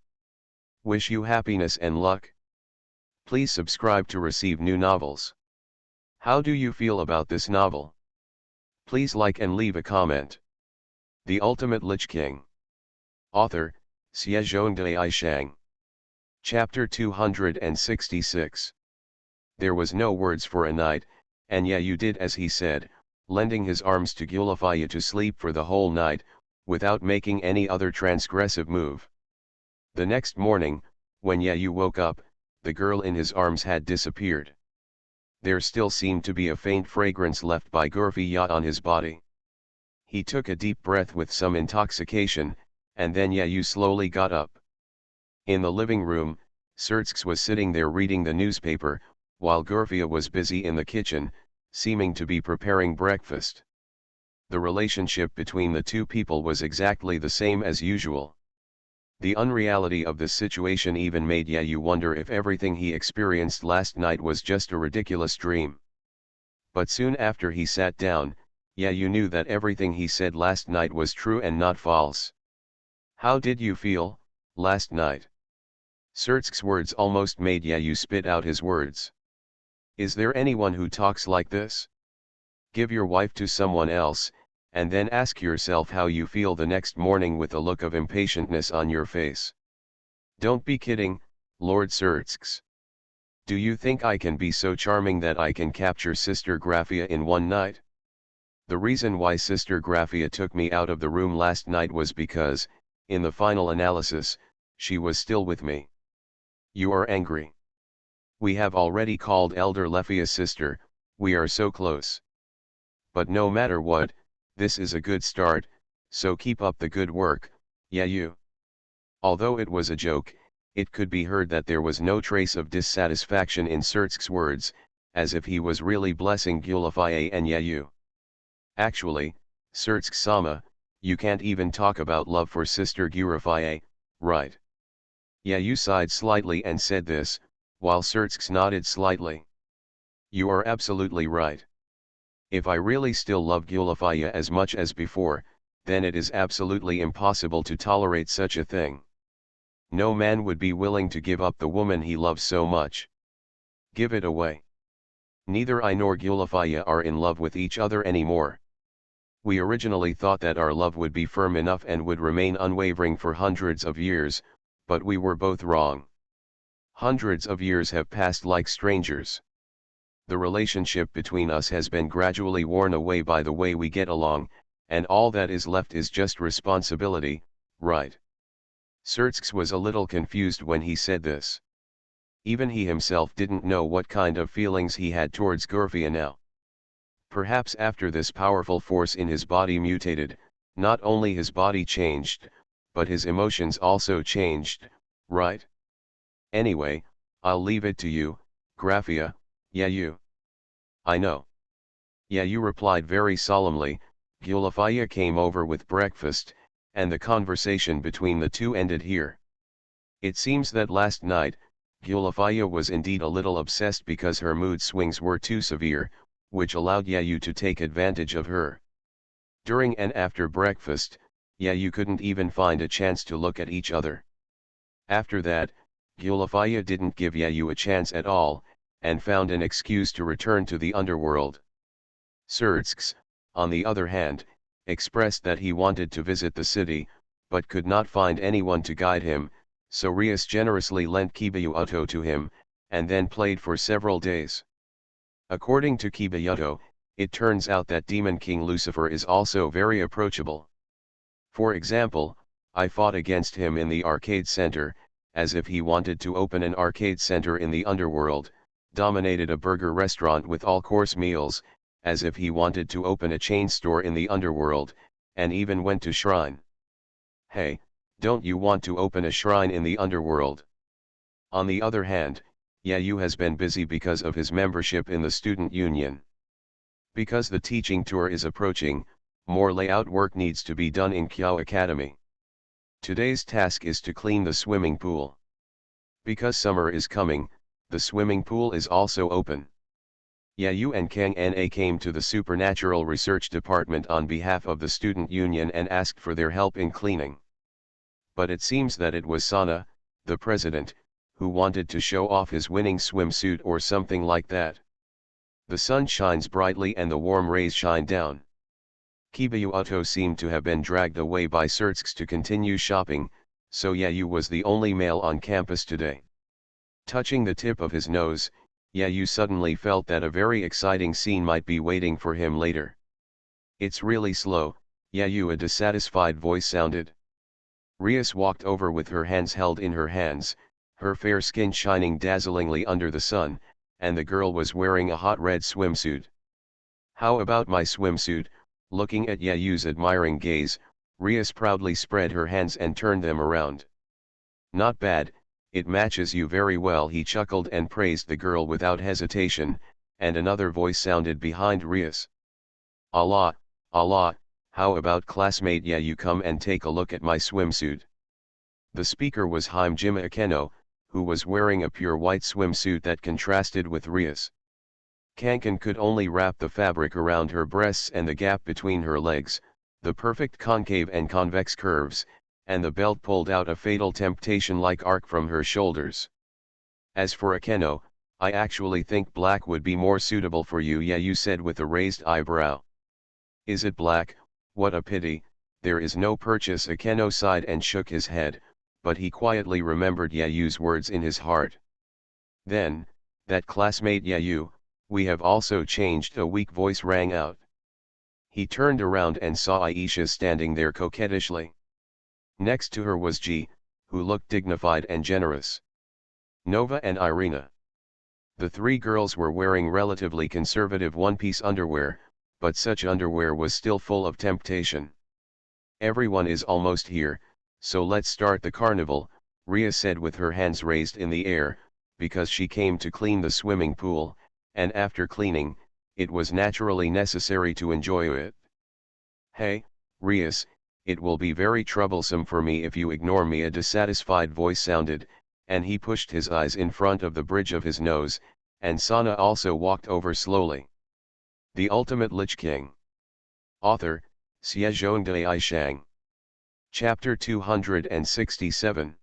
Wish you happiness and luck. Please subscribe to receive new novels. How do you feel about this novel? Please like and leave a comment. The Ultimate Lich King. Author, Xiezhongdai Shang. Chapter 266. There was no words for a night, and Yayu did as he said, lending his arms to Gulafaya to sleep for the whole night, without making any other transgressive move. The next morning, when Yayu woke up, the girl in his arms had disappeared. There still seemed to be a faint fragrance left by Gurfia on his body. He took a deep breath with some intoxication, and then Yayu slowly got up. In the living room, Surtsks was sitting there reading the newspaper, while Gurfia was busy in the kitchen, seeming to be preparing breakfast. The relationship between the two people was exactly the same as usual. The unreality of this situation even made Yayu wonder if everything he experienced last night was just a ridiculous dream. But soon after he sat down, Yayu knew that everything he said last night was true and not false. How did you feel, last night? Surtsk's words almost made Yayu spit out his words. Is there anyone who talks like this? Give your wife to someone else, and then ask yourself how you feel the next morning with a look of impatientness on your face. Don't be kidding, Lord Surtsks. Do you think I can be so charming that I can capture Sister Graphia in one night? The reason why Sister Graphia took me out of the room last night was because, in the final analysis, she was still with me. You are angry. We have already called Elder Lephia sister, we are so close. But no matter what, this is a good start, so keep up the good work, Yayu. Although it was a joke, it could be heard that there was no trace of dissatisfaction in Surtsk's words, as if he was really blessing Gulafaya and Yayu. Actually, Surtsk-sama, you can't even talk about love for Sister Gulafaya, right? Yayu sighed slightly and said this, while Surtsk nodded slightly. You are absolutely right. If I really still love Gulafaya as much as before, then it is absolutely impossible to tolerate such a thing. No man would be willing to give up the woman he loves so much. Give it away. Neither I nor Gulafaya are in love with each other anymore. We originally thought that our love would be firm enough and would remain unwavering for hundreds of years, but we were both wrong. Hundreds of years have passed like strangers. The relationship between us has been gradually worn away by the way we get along, and all that is left is just responsibility, right? Surtsk was a little confused when he said this. Even he himself didn't know what kind of feelings he had towards Gorfia now. Perhaps after this powerful force in his body mutated, not only his body changed, but his emotions also changed, right? Anyway, I'll leave it to you, Graphia. Yeah, you. I know. Yeah, you replied very solemnly. Gulafaya came over with breakfast, and the conversation between the two ended here. It seems that last night, Gulafaya was indeed a little obsessed because her mood swings were too severe, which allowed Yayu to take advantage of her. During and after breakfast, Yayu couldn't even find a chance to look at each other. After that, Gulafaya didn't give Yayu a chance at all, and found an excuse to return to the underworld. Surtsks, on the other hand, expressed that he wanted to visit the city, but could not find anyone to guide him, so Rias generously lent Kibayuto to him, and then played for several days. According to Kibayuto, it turns out that Demon King Lucifer is also very approachable. For example, I fought against him in the arcade center, as if he wanted to open an arcade center in the underworld, dominated a burger restaurant with all-course meals, as if he wanted to open a chain store in the underworld, and even went to shrine. Hey, don't you want to open a shrine in the underworld? On the other hand, Yayu has been busy because of his membership in the student union. Because the teaching tour is approaching, more layout work needs to be done in Kyo Academy. Today's task is to clean the swimming pool. Because summer is coming, the swimming pool is also open. Yayu and Kang Na came to the Supernatural Research Department on behalf of the student union and asked for their help in cleaning. But it seems that it was Sana, the president, who wanted to show off his winning swimsuit or something like that. The sun shines brightly and the warm rays shine down. Kibayuto seemed to have been dragged away by Surtsks to continue shopping, so Yayu was the only male on campus today. Touching the tip of his nose, Yayu suddenly felt that a very exciting scene might be waiting for him later. It's really slow, Yayu, a dissatisfied voice sounded. Rias walked over with her hands held in her hands, her fair skin shining dazzlingly under the sun, and the girl was wearing a hot red swimsuit. How about my swimsuit? Looking at Yayu's admiring gaze, Rias proudly spread her hands and turned them around. Not bad, it matches you very well, he chuckled and praised the girl without hesitation, and another voice sounded behind Rias. Allah, Allah, how about classmate Yayu, come and take a look at my swimsuit. The speaker was Hajime Akeno, who was wearing a pure white swimsuit that contrasted with Rias. Kankan could only wrap the fabric around her breasts and the gap between her legs, the perfect concave and convex curves, and the belt pulled out a fatal temptation-like arc from her shoulders. As for Akeno, I actually think black would be more suitable for you, Yayu said with a raised eyebrow. Is it black? What a pity, there is no purchase. Akeno sighed and shook his head, but he quietly remembered Yayu's words in his heart. Then, that classmate Yayu, we have also changed, a weak voice rang out. He turned around and saw Aisha standing there coquettishly. Next to her was Ji, who looked dignified and generous. Nova and Irina. The three girls were wearing relatively conservative one-piece underwear, but such underwear was still full of temptation. Everyone is almost here, so let's start the carnival, Ria said with her hands raised in the air, because she came to clean the swimming pool, and after cleaning, it was naturally necessary to enjoy it. Hey, Rias, it will be very troublesome for me if you ignore me, a dissatisfied voice sounded, and he pushed his eyes in front of the bridge of his nose, and Sana also walked over slowly. The Ultimate Lich King. Author, Xiezhongdai Shang. Chapter 267.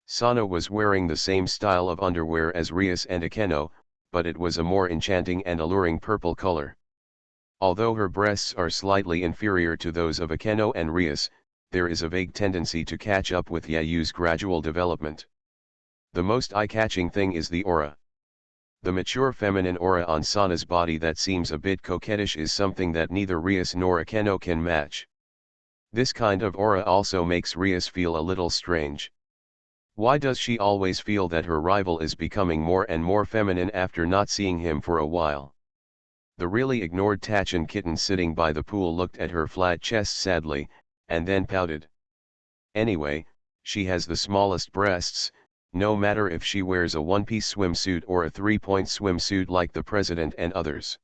Sana was wearing the same style of underwear as Rias and Akeno, but it was a more enchanting and alluring purple color. Although her breasts are slightly inferior to those of Akeno and Rias, there is a vague tendency to catch up with Yayu's gradual development. The most eye-catching thing is the aura. The mature feminine aura on Sana's body that seems a bit coquettish is something that neither Rias nor Akeno can match. This kind of aura also makes Rias feel a little strange. Why does she always feel that her rival is becoming more and more feminine after not seeing him for a while? The really ignored Tachan kitten sitting by the pool looked at her flat chest sadly, and then pouted. Anyway, she has the smallest breasts, no matter if she wears a one-piece swimsuit or a three-point swimsuit like the president and others.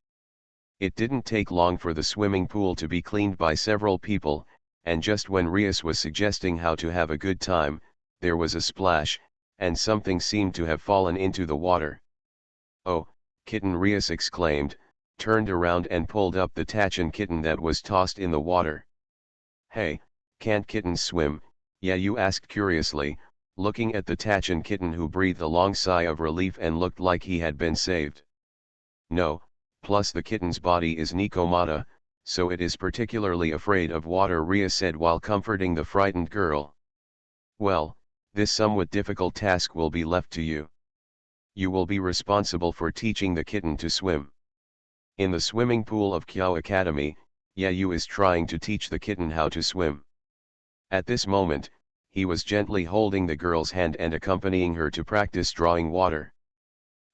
It didn't take long for the swimming pool to be cleaned by several people, and just when Rias was suggesting how to have a good time, there was a splash, and something seemed to have fallen into the water. "Oh, kitten!" Rias exclaimed, turned around and pulled up the Tachan kitten that was tossed in the water. "Hey, can't kittens swim?" Yayu asked curiously, looking at the Tachan kitten who breathed a long sigh of relief and looked like he had been saved. "No, plus the kitten's body is Nikomata, so it is particularly afraid of water," Ria said while comforting the frightened girl. "Well, this somewhat difficult task will be left to you. You will be responsible for teaching the kitten to swim." In the swimming pool of Kyo Academy, Yayu is trying to teach the kitten how to swim. At this moment, he was gently holding the girl's hand and accompanying her to practice drawing water.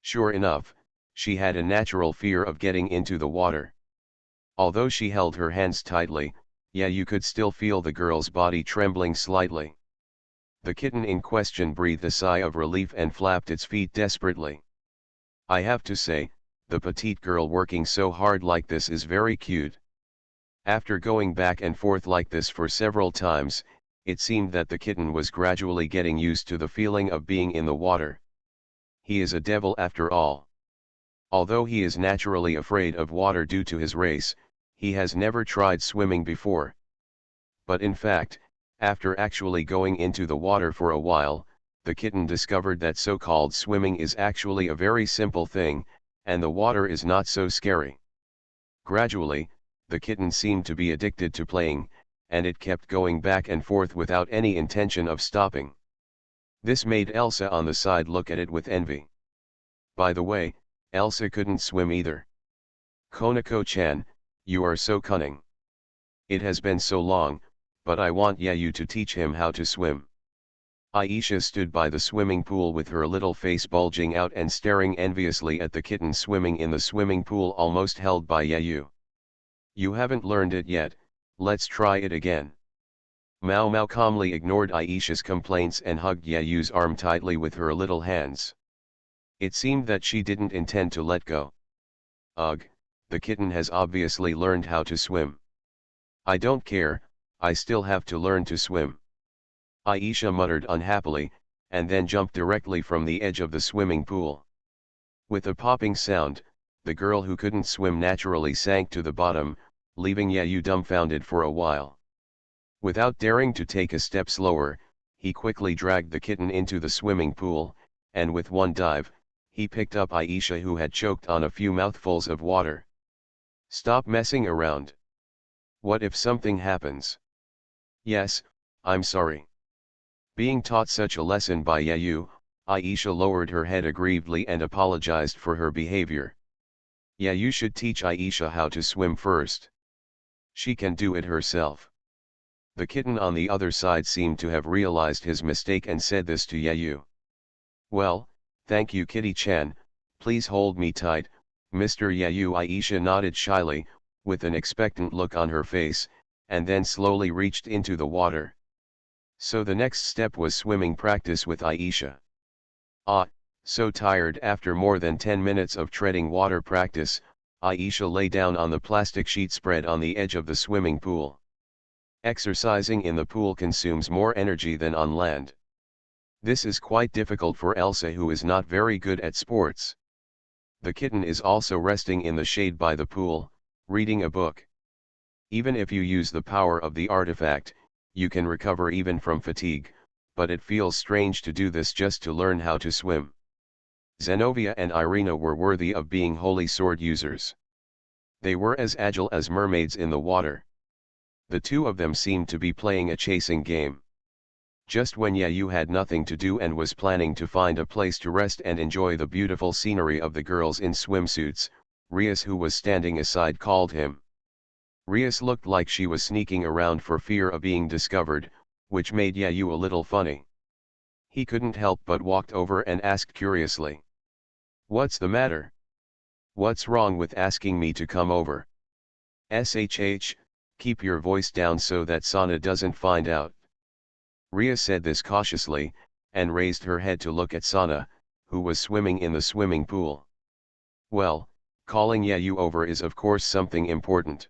Sure enough, she had a natural fear of getting into the water. Although she held her hands tightly, Yayu could still feel the girl's body trembling slightly. The kitten in question breathed a sigh of relief and flapped its feet desperately. "I have to say, the petite girl working so hard like this is very cute." After going back and forth like this for several times, it seemed that the kitten was gradually getting used to the feeling of being in the water. He is a devil after all. Although he is naturally afraid of water due to his race, he has never tried swimming before. But in fact, after actually going into the water for a while, the kitten discovered that so-called swimming is actually a very simple thing, and the water is not so scary. Gradually, the kitten seemed to be addicted to playing, and it kept going back and forth without any intention of stopping. This made Elsa on the side look at it with envy. By the way, Elsa couldn't swim either. "Konako-chan, you are so cunning. It has been so long, but I want Yayu to teach him how to swim." Aisha stood by the swimming pool with her little face bulging out and staring enviously at the kitten swimming in the swimming pool almost held by Yayu. "You haven't learned it yet, let's try it again." Mao Mao calmly ignored Aisha's complaints and hugged Yayu's arm tightly with her little hands. It seemed that she didn't intend to let go. "Ugh, the kitten has obviously learned how to swim. I don't care, I still have to learn to swim." Aisha muttered unhappily, and then jumped directly from the edge of the swimming pool. With a popping sound, the girl who couldn't swim naturally sank to the bottom, leaving Yayu dumbfounded for a while. Without daring to take a step slower, he quickly dragged the kitten into the swimming pool, and with one dive, he picked up Aisha who had choked on a few mouthfuls of water. "Stop messing around. What if something happens?" "Yes, I'm sorry." Being taught such a lesson by Yayu, Aisha lowered her head aggrievedly and apologized for her behavior. Yayu should teach Aisha how to swim first. She can do it herself. The kitten on the other side seemed to have realized his mistake and said this to Yayu. "Well, thank you Kitty-chan, please hold me tight, Mr. Yayu." Aisha nodded shyly, with an expectant look on her face, and then slowly reached into the water. So the next step was swimming practice with Aisha. So tired after more than 10 minutes of treading water practice, Aisha lay down on the plastic sheet spread on the edge of the swimming pool. Exercising in the pool consumes more energy than on land. This is quite difficult for Elsa, who is not very good at sports. The kitten is also resting in the shade by the pool, reading a book. Even if you use the power of the artifact, you can recover even from fatigue, but it feels strange to do this just to learn how to swim. Zenobia and Irina were worthy of being holy sword users. They were as agile as mermaids in the water. The two of them seemed to be playing a chasing game. Just when Yayu had nothing to do and was planning to find a place to rest and enjoy the beautiful scenery of the girls in swimsuits, Rias, who was standing aside, called him. Rias looked like she was sneaking around for fear of being discovered, which made Yayu a little funny. He couldn't help but walked over and asked curiously. What's the matter? What's wrong with asking me to come over? SHH, keep your voice down so that Sana doesn't find out. Ria said this cautiously, and raised her head to look at Sana, who was swimming in the swimming pool. Well, calling Yayu over is of course something important.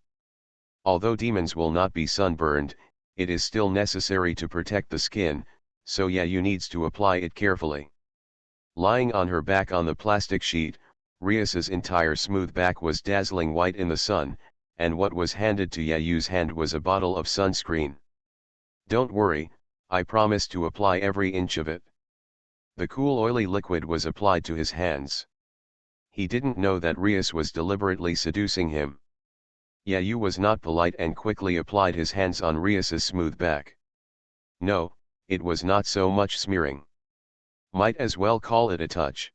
Although demons will not be sunburned, it is still necessary to protect the skin, so Yayu needs to apply it carefully. Lying on her back on the plastic sheet, Rias's entire smooth back was dazzling white in the sun, and what was handed to Yayu's hand was a bottle of sunscreen. Don't worry, I promise to apply every inch of it. The cool oily liquid was applied to his hands. He didn't know that Rias was deliberately seducing him. Yayu was not polite and quickly applied his hands on Rias's smooth back. No, it was not so much smearing. Might as well call it a touch.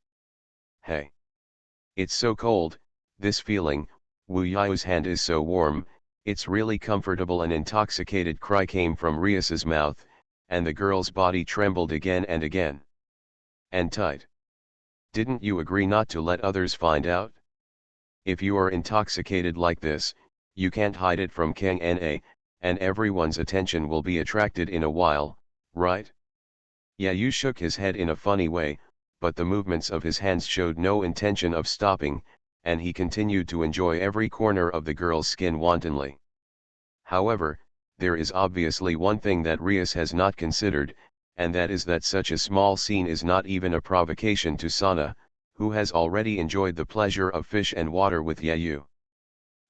Hey. It's so cold, this feeling. Wu Yayu's hand is so warm, it's really comfortable. An intoxicated cry came from Rias's mouth, and the girl's body trembled again and again. And tight. Didn't you agree not to let others find out? If you are intoxicated like this, you can't hide it from Kang Na, and everyone's attention will be attracted in a while, right? Yayu shook his head in a funny way, but the movements of his hands showed no intention of stopping, and he continued to enjoy every corner of the girl's skin wantonly. However, there is obviously one thing that Rias has not considered, and that is that such a small scene is not even a provocation to Sana, who has already enjoyed the pleasure of fish and water with Yayu.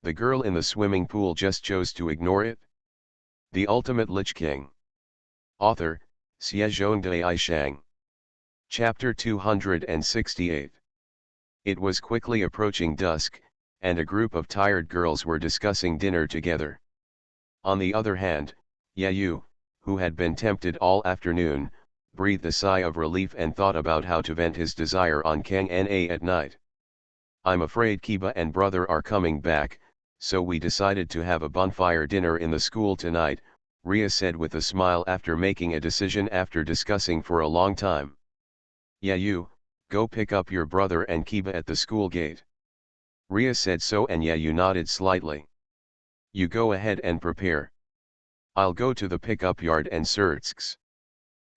The girl in the swimming pool just chose to ignore it. The Ultimate Lich King. Author, BasedonanAnime. Chapter 268. It was quickly approaching dusk, and a group of tired girls were discussing dinner together. On the other hand, Yayu, who had been tempted all afternoon, breathed a sigh of relief and thought about how to vent his desire on Kang Na at night. I'm afraid Kiba and brother are coming back, so we decided to have a bonfire dinner in the school tonight, Ria said with a smile after making a decision after discussing for a long time. Yayu, go pick up your brother and Kiba at the school gate. Ria said so and Yayu nodded slightly. You go ahead and prepare. I'll go to the pickup yard and search.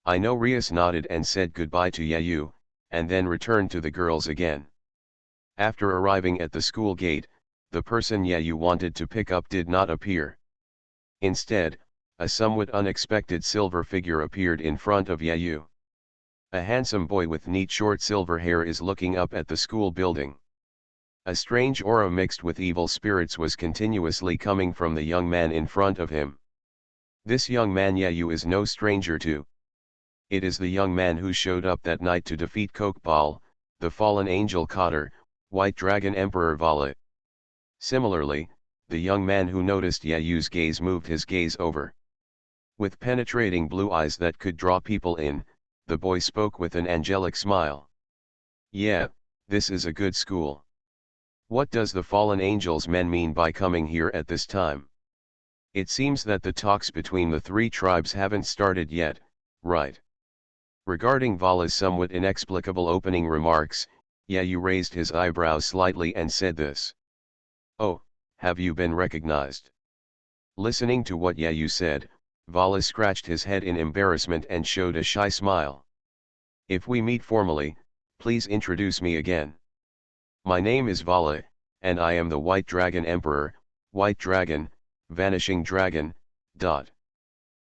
I know. Rias nodded and said goodbye to Yayu, and then returned to the girls again. After arriving at the school gate, the person Yayu wanted to pick up did not appear. Instead, a somewhat unexpected silver figure appeared in front of Yayu. A handsome boy with neat short silver hair is looking up at the school building. A strange aura mixed with evil spirits was continuously coming from the young man in front of him. This young man Yayu is no stranger to. It is the young man who showed up that night to defeat Kokbal, the fallen angel Cotter, White Dragon Emperor Vala. Similarly, the young man who noticed Yayu's gaze moved his gaze over. With penetrating blue eyes that could draw people in, the boy spoke with an angelic smile. Yeah, this is a good school. What does the fallen angel's men mean by coming here at this time? It seems that the talks between the three tribes haven't started yet, right? Regarding Vala's somewhat inexplicable opening remarks, Yayu raised his eyebrows slightly and said this. Oh, have you been recognized? Listening to what Yayu said, Vala scratched his head in embarrassment and showed a shy smile. If we meet formally, please introduce me again. My name is Vala, and I am the White Dragon Emperor, White Dragon, Vanishing Dragon.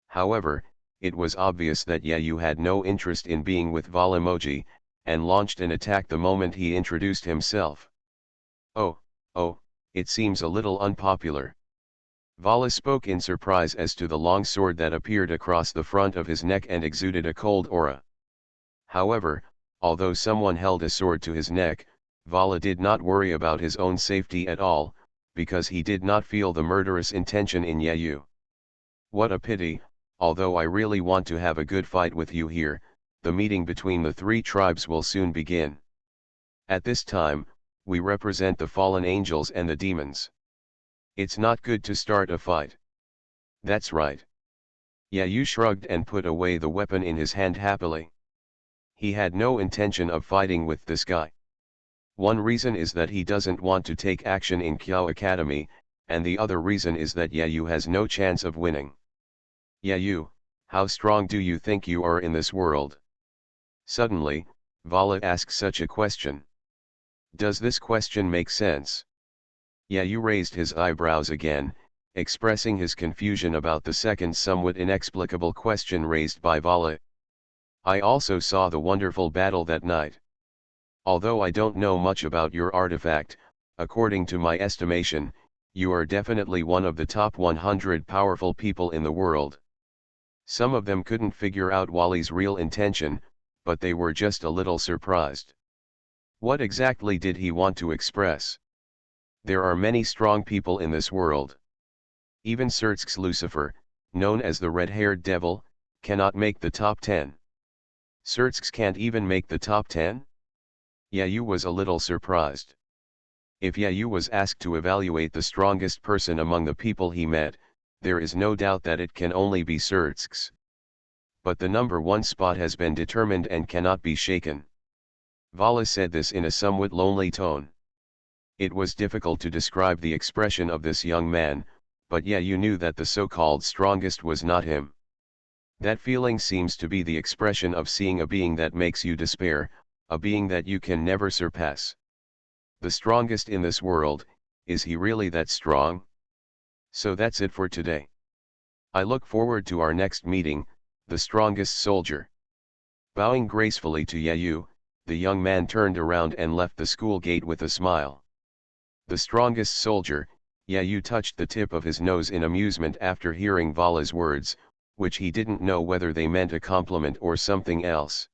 However, it was obvious that Yayu had no interest in being with Valamoji, and launched an attack the moment he introduced himself. Oh, it seems a little unpopular. Vala spoke in surprise as to the long sword that appeared across the front of his neck and exuded a cold aura. However, although someone held a sword to his neck, Vala did not worry about his own safety at all, because he did not feel the murderous intention in Yayu. What a pity, although I really want to have a good fight with you here, the meeting between the three tribes will soon begin. At this time, we represent the fallen angels and the demons. It's not good to start a fight. That's right. Yayu shrugged and put away the weapon in his hand happily. He had no intention of fighting with this guy. One reason is that he doesn't want to take action in Kyo Academy, and the other reason is that Yayu has no chance of winning. Yayu, how strong do you think you are in this world? Suddenly, Vala asks such a question. Does this question make sense? Yayu raised his eyebrows again, expressing his confusion about the second somewhat inexplicable question raised by Vala. I also saw the wonderful battle that night. Although I don't know much about your artifact, according to my estimation, you are definitely one of the top 100 powerful people in the world. Some of them couldn't figure out Wally's real intention, but they were just a little surprised. What exactly did he want to express? There are many strong people in this world. Even Surtsk's Lucifer, known as the red-haired devil, cannot make the top 10. Surtsk's can't even make the top 10? Yayu was a little surprised. If Yayu was asked to evaluate the strongest person among the people he met, there is no doubt that it can only be Surtsk's. But the number one spot has been determined and cannot be shaken. Vala said this in a somewhat lonely tone. It was difficult to describe the expression of this young man, but Yayu knew that the so-called strongest was not him. That feeling seems to be the expression of seeing a being that makes you despair, a being that you can never surpass. The strongest in this world, is he really that strong? So that's it for today. I look forward to our next meeting, the strongest soldier. Bowing gracefully to Yayu, the young man turned around and left the school gate with a smile. The strongest soldier, Yayu touched the tip of his nose in amusement after hearing Vala's words, which he didn't know whether they meant a compliment or something else.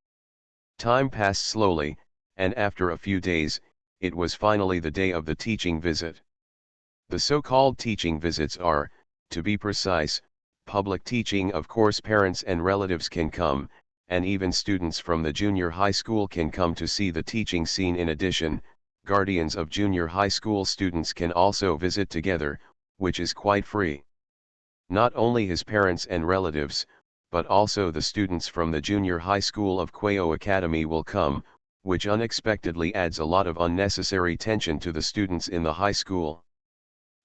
Time passed slowly, and after a few days, it was finally the day of the teaching visit. The so-called teaching visits are, to be precise, public teaching. Of course, parents and relatives can come, and even students from the junior high school can come to see the teaching scene. In addition, guardians of junior high school students can also visit together, which is quite free. Not only his parents and relatives, but also the students from the junior high school of Kyo Academy will come, which unexpectedly adds a lot of unnecessary tension to the students in the high school.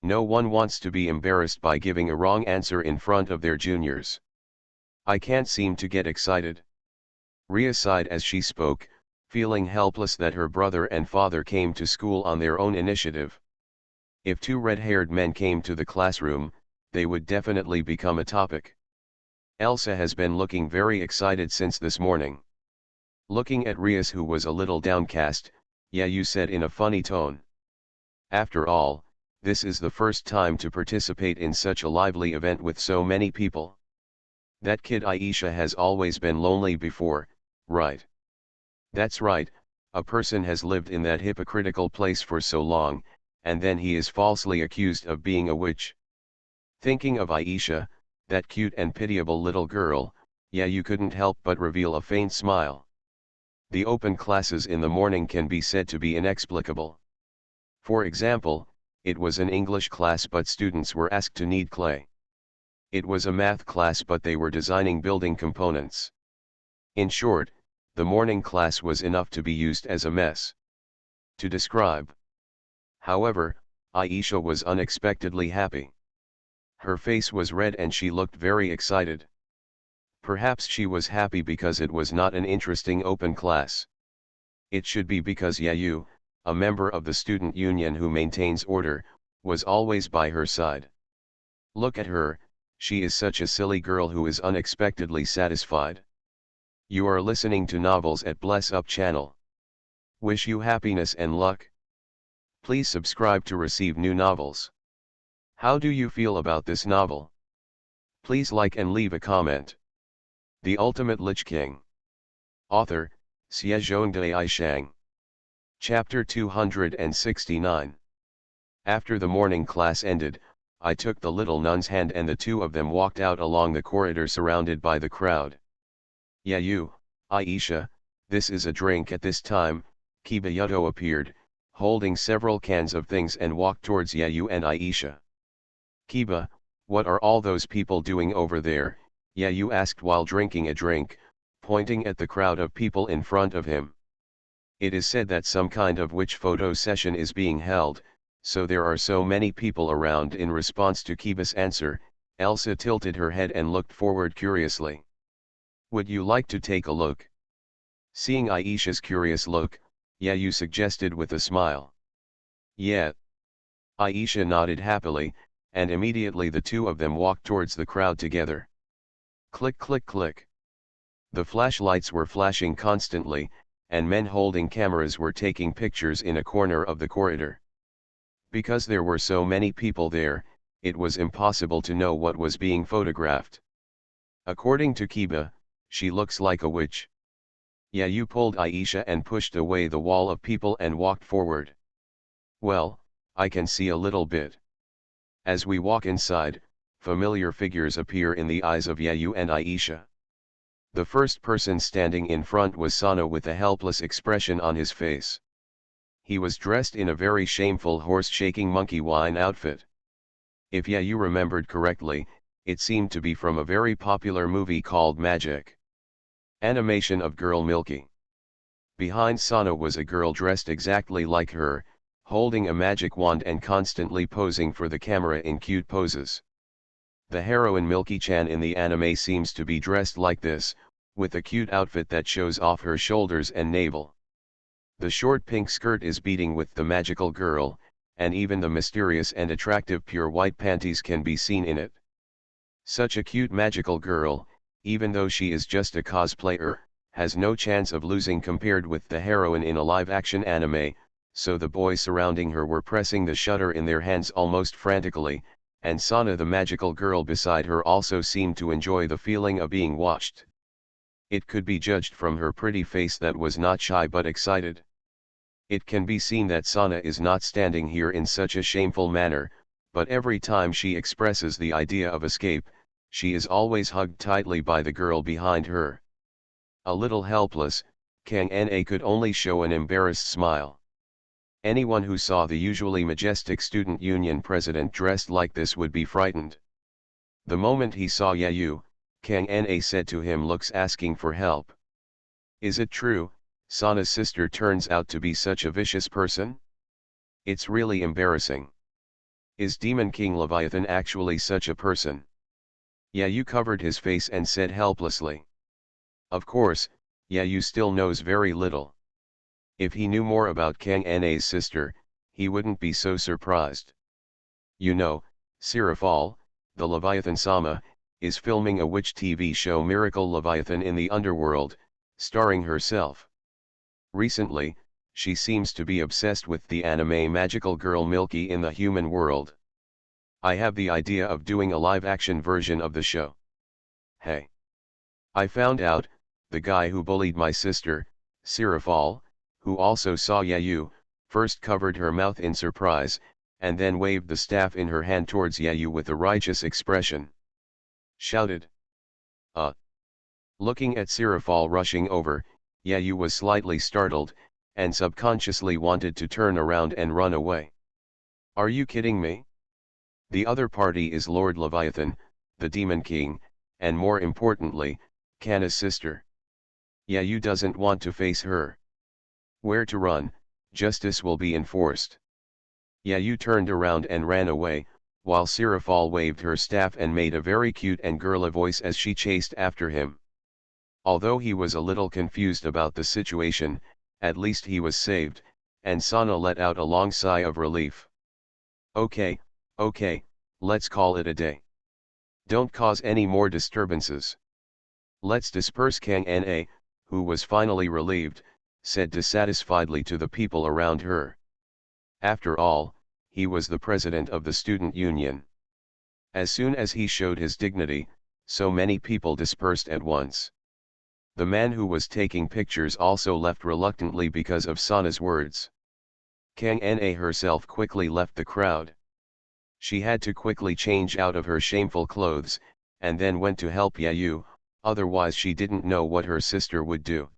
No one wants to be embarrassed by giving a wrong answer in front of their juniors. I can't seem to get excited. Ria sighed as she spoke, feeling helpless that her brother and father came to school on their own initiative. If two red-haired men came to the classroom, they would definitely become a topic. Elsa has been looking very excited since this morning. Looking at Rias, who was a little downcast, Yayu said in a funny tone. After all, this is the first time to participate in such a lively event with so many people. That kid Aisha has always been lonely before, right? That's right, a person has lived in that hypocritical place for so long, and then he is falsely accused of being a witch. Thinking of Aisha, that cute and pitiable little girl, Yayu couldn't help but reveal a faint smile. The open classes in the morning can be said to be inexplicable. For example, it was an English class but students were asked to knead clay. It was a math class but they were designing building components. In short, the morning class was enough to be used as a mess. To describe. However, Aisha was unexpectedly happy. Her face was red and she looked very excited. Perhaps she was happy because it was not an interesting open class. It should be because Yayu, a member of the student union who maintains order, was always by her side. Look at her, she is such a silly girl who is unexpectedly satisfied. You are listening to Novels at Bless Up channel. Wish you happiness and luck. Please subscribe to receive new novels. How do you feel about this novel? Please like and leave a comment. The Ultimate Lich King. Author, Xiezhongdai Shang. Chapter 269. After the morning class ended, I took the little nun's hand and the two of them walked out along the corridor surrounded by the crowd. Yayu, Aisha, this is a drink. At this time, Kiba Yuto appeared, holding several cans of things and walked towards Yayu and Aisha. Kiba, what are all those people doing over there? Yayu asked while drinking a drink, pointing at the crowd of people in front of him. It is said that some kind of witch photo session is being held, so there are so many people around. In response to Kiba's answer, Elsa tilted her head and looked forward curiously. Would you like to take a look? Seeing Aisha's curious look, Yayu suggested with a smile. Yeah. Aisha nodded happily, and immediately the two of them walked towards the crowd together. Click click click. The flashlights were flashing constantly, and men holding cameras were taking pictures in a corner of the corridor. Because there were so many people there, it was impossible to know what was being photographed. According to Kiba, she looks like a witch. Yayu pulled Aisha and pushed away the wall of people and walked forward. Well, I can see a little bit. As we walk inside, familiar figures appear in the eyes of Yayu and Aisha. The first person standing in front was Sana with a helpless expression on his face. He was dressed in a very shameful horse-shaking monkey wine outfit. If Yayu remembered correctly, it seemed to be from a very popular movie called Magic. Animation of Girl Milky. Behind Sana was a girl dressed exactly like her, holding a magic wand and constantly posing for the camera in cute poses. The heroine Milky-chan in the anime seems to be dressed like this, with a cute outfit that shows off her shoulders and navel. The short pink skirt is beating with the magical girl, and even the mysterious and attractive pure white panties can be seen in it. Such a cute magical girl, even though she is just a cosplayer, has no chance of losing compared with the heroine in a live-action anime, so the boys surrounding her were pressing the shutter in their hands almost frantically, and Sana the magical girl beside her also seemed to enjoy the feeling of being watched. It could be judged from her pretty face that was not shy but excited. It can be seen that Sana is not standing here in such a shameful manner, but every time she expresses the idea of escape, she is always hugged tightly by the girl behind her. A little helpless, Kang Na could only show an embarrassed smile. Anyone who saw the usually majestic student union president dressed like this would be frightened. The moment he saw Yayu, Kang Na said to him, looks asking for help. Is it true, Sana's sister turns out to be such a vicious person? It's really embarrassing. Is Demon King Leviathan actually such a person? Yayu covered his face and said helplessly. Of course, Yayu still knows very little. If he knew more about Kang Na's sister, he wouldn't be so surprised. You know, Sirafal, the Leviathan-sama, is filming a witch TV show Miracle Leviathan in the Underworld, starring herself. Recently, she seems to be obsessed with the anime magical girl Milky in the human world. I have the idea of doing a live-action version of the show. Hey! I found out, the guy who bullied my sister, Sirafal, who also saw Yayu, first covered her mouth in surprise, and then waved the staff in her hand towards Yayu with a righteous expression. Shouted. Looking at Sirafal rushing over, Yayu was slightly startled, and subconsciously wanted to turn around and run away. Are you kidding me? The other party is Lord Leviathan, the Demon King, and more importantly, Kana's sister. Yayu doesn't want to face her. Where to run? Justice will be enforced. Yayu turned around and ran away, while Sirafal waved her staff and made a very cute and girly voice as she chased after him. Although he was a little confused about the situation, at least he was saved, and Sana let out a long sigh of relief. Okay, let's call it a day. Don't cause any more disturbances. Let's disperse. Kang Na, who was finally relieved, said dissatisfiedly to the people around her. After all, he was the president of the student union. As soon as he showed his dignity, so many people dispersed at once. The man who was taking pictures also left reluctantly because of Sana's words. Kang Na herself quickly left the crowd. She had to quickly change out of her shameful clothes, and then went to help Yayu, otherwise she didn't know what her sister would do.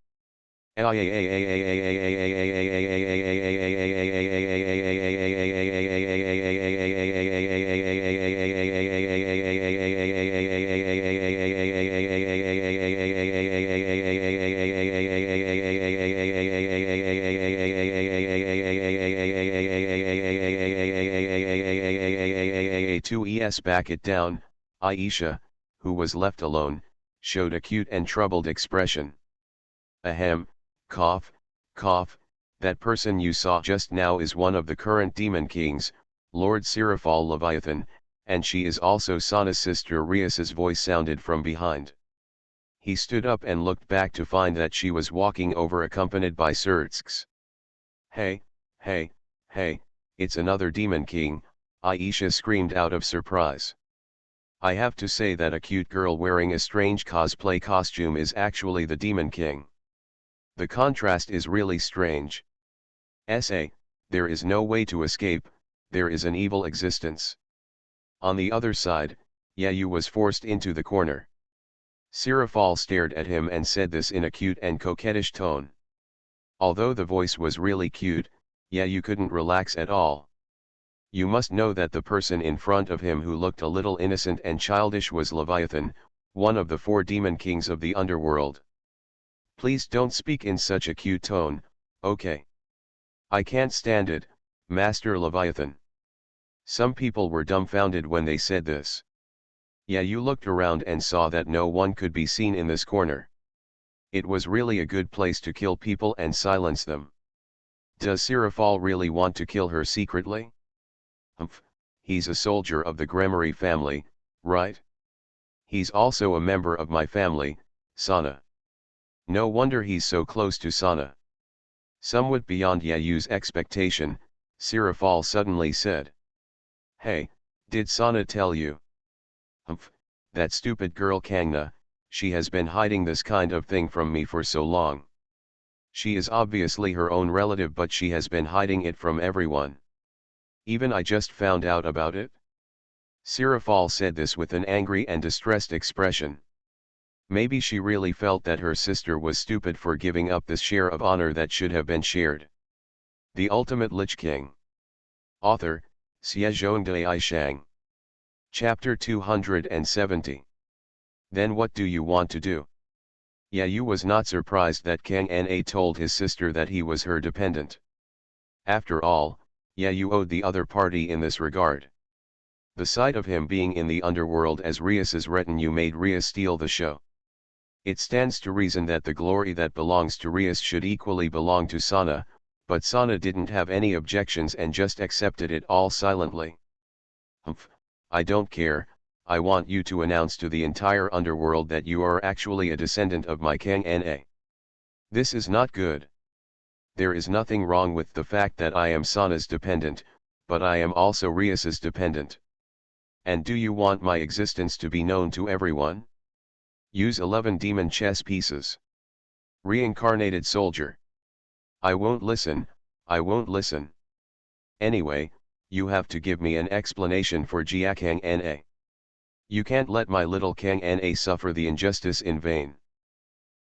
Yes, back it down. Aisha, who was left alone, showed a cute and troubled expression. Ahem, cough, cough, that person you saw just now is one of the current demon kings, Lord Seraphal Leviathan, and she is also Sana's sister. Rias's voice sounded from behind. He stood up and looked back to find that she was walking over accompanied by Surtsks. Hey, hey, hey, it's another demon king, Aisha screamed out of surprise. I have to say that a cute girl wearing a strange cosplay costume is actually the demon king. The contrast is really strange. There is no way to escape, there is an evil existence. On the other side, Yayu was forced into the corner. Seraphal stared at him and said this in a cute and coquettish tone. Although the voice was really cute, Yayu couldn't relax at all. You must know that the person in front of him who looked a little innocent and childish was Leviathan, one of the 4 demon kings of the underworld. Please don't speak in such a cute tone, okay? I can't stand it, Master Leviathan. Some people were dumbfounded when they said this. Yayu looked around and saw that no one could be seen in this corner. It was really a good place to kill people and silence them. Does Seraphal really want to kill her secretly? He's a soldier of the Gremory family, right? He's also a member of my family, Sana. No wonder he's so close to Sana. Somewhat beyond Yayu's expectation, Seraphal suddenly said. Hey, did Sana tell you? That stupid girl Kangna, she has been hiding this kind of thing from me for so long. She is obviously her own relative, but she has been hiding it from everyone. Even I just found out about it. Seraphal said this with an angry and distressed expression. Maybe she really felt that her sister was stupid for giving up this share of honor that should have been shared. The Ultimate Lich King. Author, Xiezhongdai Shang. Chapter 270. Then what do you want to do? Yayu was not surprised that Kang Na told his sister that he was her dependent. After all, Yayu owed the other party in this regard. The sight of him being in the underworld as Rias's retinue made Rias steal the show. It stands to reason that the glory that belongs to Rias should equally belong to Sana, but Sana didn't have any objections and just accepted it all silently. I don't care, I want you to announce to the entire underworld that you are actually a descendant of my Kang Na. This is not good. There is nothing wrong with the fact that I am Sana's dependent, but I am also Rias's dependent. And do you want my existence to be known to everyone? Use 11 demon chess pieces. Reincarnated soldier. I won't listen, I won't listen. Anyway, you have to give me an explanation for Jia Kang Na. You can't let my little Kang Na suffer the injustice in vain.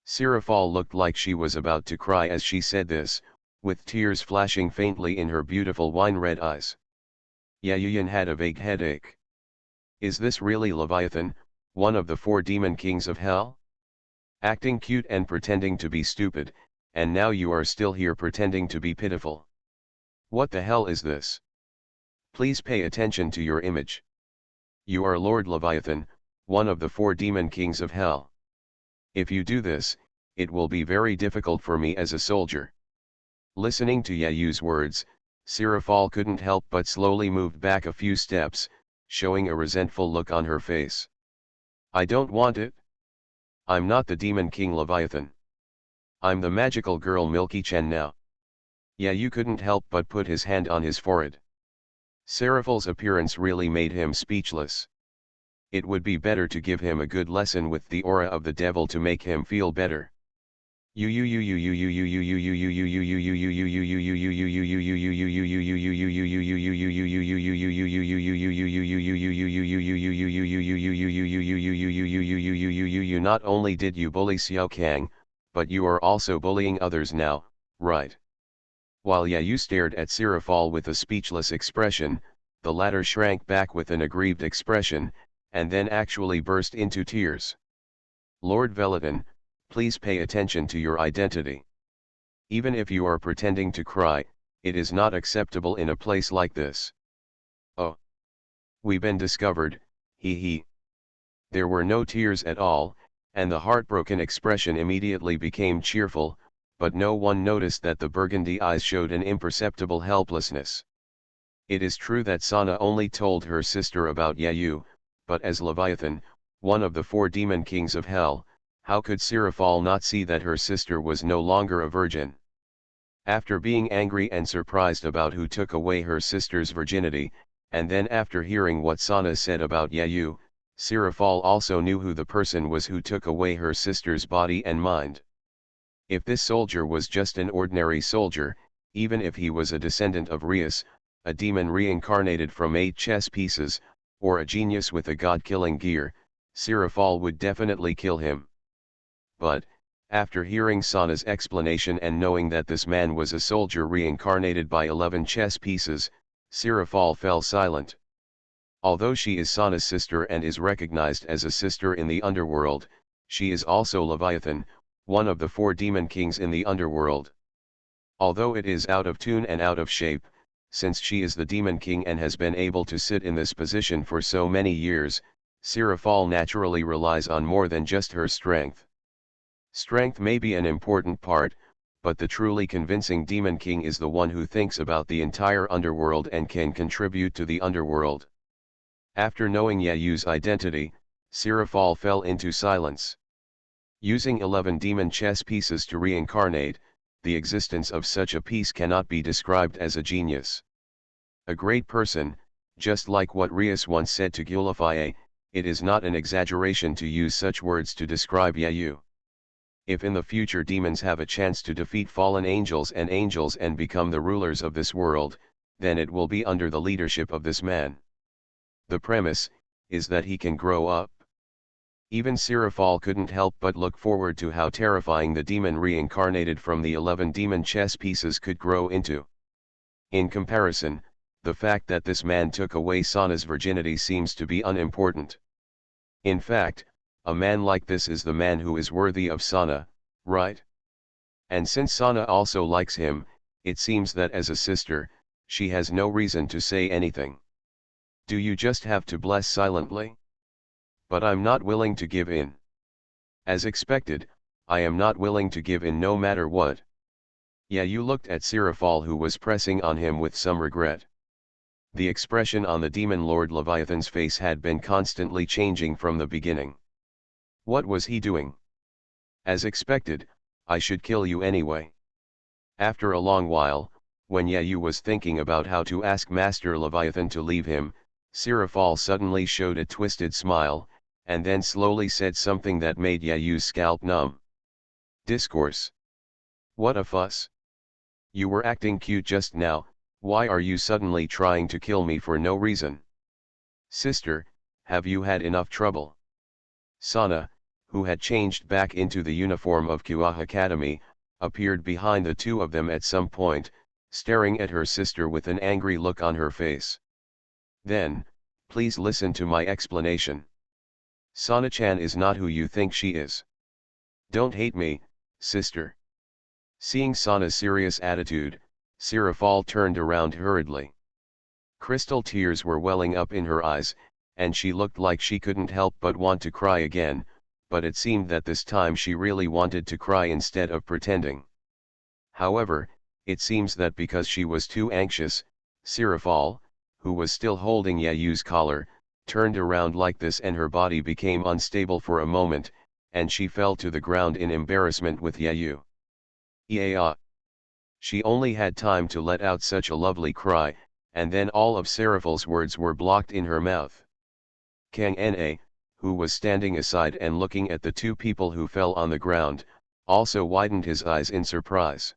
Seraphal looked like she was about to cry as she said this, with tears flashing faintly in her beautiful wine-red eyes. Yayuyan had a vague headache. Is this really Leviathan, one of the 4 demon kings of hell? Acting cute and pretending to be stupid, and now you are still here pretending to be pitiful. What the hell is this? Please pay attention to your image. You are Lord Leviathan, one of the 4 demon kings of hell. If you do this, it will be very difficult for me as a soldier. Listening to Yayu's words, Seraphal couldn't help but slowly moved back a few steps, showing a resentful look on her face. I don't want it. I'm not the demon king Leviathan. I'm the magical girl Milky Chen now. Yayu couldn't help but put his hand on his forehead. Seraphal's appearance really made him speechless. It would be better to give him a good lesson with the aura of the devil to make him feel better. You not only did you bully Xiao Kang, but you are also bullying others now, right? While Yayu stared at Seraphal with a speechless expression, the latter shrank back with an aggrieved expression, and then actually burst into tears. Lord Veladon, please pay attention to your identity. Even if you are pretending to cry, it is not acceptable in a place like this. Oh. We've been discovered, he. There were no tears at all, and the heartbroken expression immediately became cheerful, but no one noticed that the burgundy eyes showed an imperceptible helplessness. It is true that Sana only told her sister about Yayu, but as Leviathan, one of the 4 demon kings of hell, how could Sirafal not see that her sister was no longer a virgin? After being angry and surprised about who took away her sister's virginity, and then after hearing what Sana said about Yayu, Sirafal also knew who the person was who took away her sister's body and mind. If this soldier was just an ordinary soldier, even if he was a descendant of Rias, a demon reincarnated from 8 chess pieces, or a genius with a god-killing gear, Sirafal would definitely kill him. But, after hearing Sana's explanation and knowing that this man was a soldier reincarnated by 11 chess pieces, Sirafal fell silent. Although she is Sana's sister and is recognized as a sister in the underworld, she is also Leviathan, one of the 4 demon kings in the underworld. Although it is out of tune and out of shape, since she is the demon king and has been able to sit in this position for so many years, Sirafal naturally relies on more than just her strength. Strength may be an important part, but the truly convincing demon king is the one who thinks about the entire underworld and can contribute to the underworld. After knowing Yayu's identity, Sirafal fell into silence. Using 11 demon chess pieces to reincarnate, the existence of such a piece cannot be described as a genius. A great person, just like what Rias once said to Gulify, it is not an exaggeration to use such words to describe Yayu. If in the future demons have a chance to defeat fallen angels and become the rulers of this world, then it will be under the leadership of this man. The premise is that he can grow up. Even Sirafal couldn't help but look forward to how terrifying the demon reincarnated from the 11 demon chess pieces could grow into. In comparison, the fact that this man took away Sana's virginity seems to be unimportant. In fact, a man like this is the man who is worthy of Sana, right? And since Sana also likes him, it seems that as a sister, she has no reason to say anything. Do you just have to bless silently? But I'm not willing to give in. As expected, I am not willing to give in no matter what. Yayu looked at Sirafal, who was pressing on him with some regret. The expression on the demon lord Leviathan's face had been constantly changing from the beginning. What was he doing? As expected, I should kill you anyway. After a long while, when Yayu was thinking about how to ask Master Leviathan to leave him, Sirafal suddenly showed a twisted smile, and then slowly said something that made Yayu's scalp numb. Discourse. What a fuss. You were acting cute just now, why are you suddenly trying to kill me for no reason? Sister, have you had enough trouble? Sana, who had changed back into the uniform of Kua Academy, appeared behind the 2 of them at some point, staring at her sister with an angry look on her face. Then, please listen to my explanation. Sana-chan is not who you think she is. Don't hate me, sister. Seeing Sana's serious attitude, Sirafal turned around hurriedly. Crystal tears were welling up in her eyes, and she looked like she couldn't help but want to cry again, but it seemed that this time she really wanted to cry instead of pretending. However, it seems that because she was too anxious, Sirafal, who was still holding Yayu's collar, turned around like this and her body became unstable for a moment, and she fell to the ground in embarrassment with Yayu. Yeah. She only had time to let out such a lovely cry, and then all of Sirafal's words were blocked in her mouth. Kang Na, who was standing aside and looking at the 2 people who fell on the ground, also widened his eyes in surprise.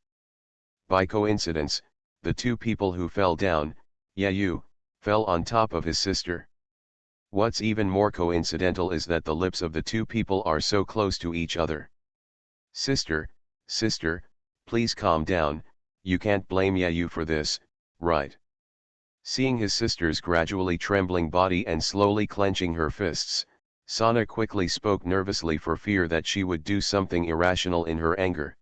By coincidence, the 2 people who fell down, Yayu, fell on top of his sister. What's even more coincidental is that the lips of the 2 people are so close to each other. Sister, please calm down, you can't blame Yayu for this, right? Seeing his sister's gradually trembling body and slowly clenching her fists, Sana quickly spoke nervously for fear that she would do something irrational in her anger.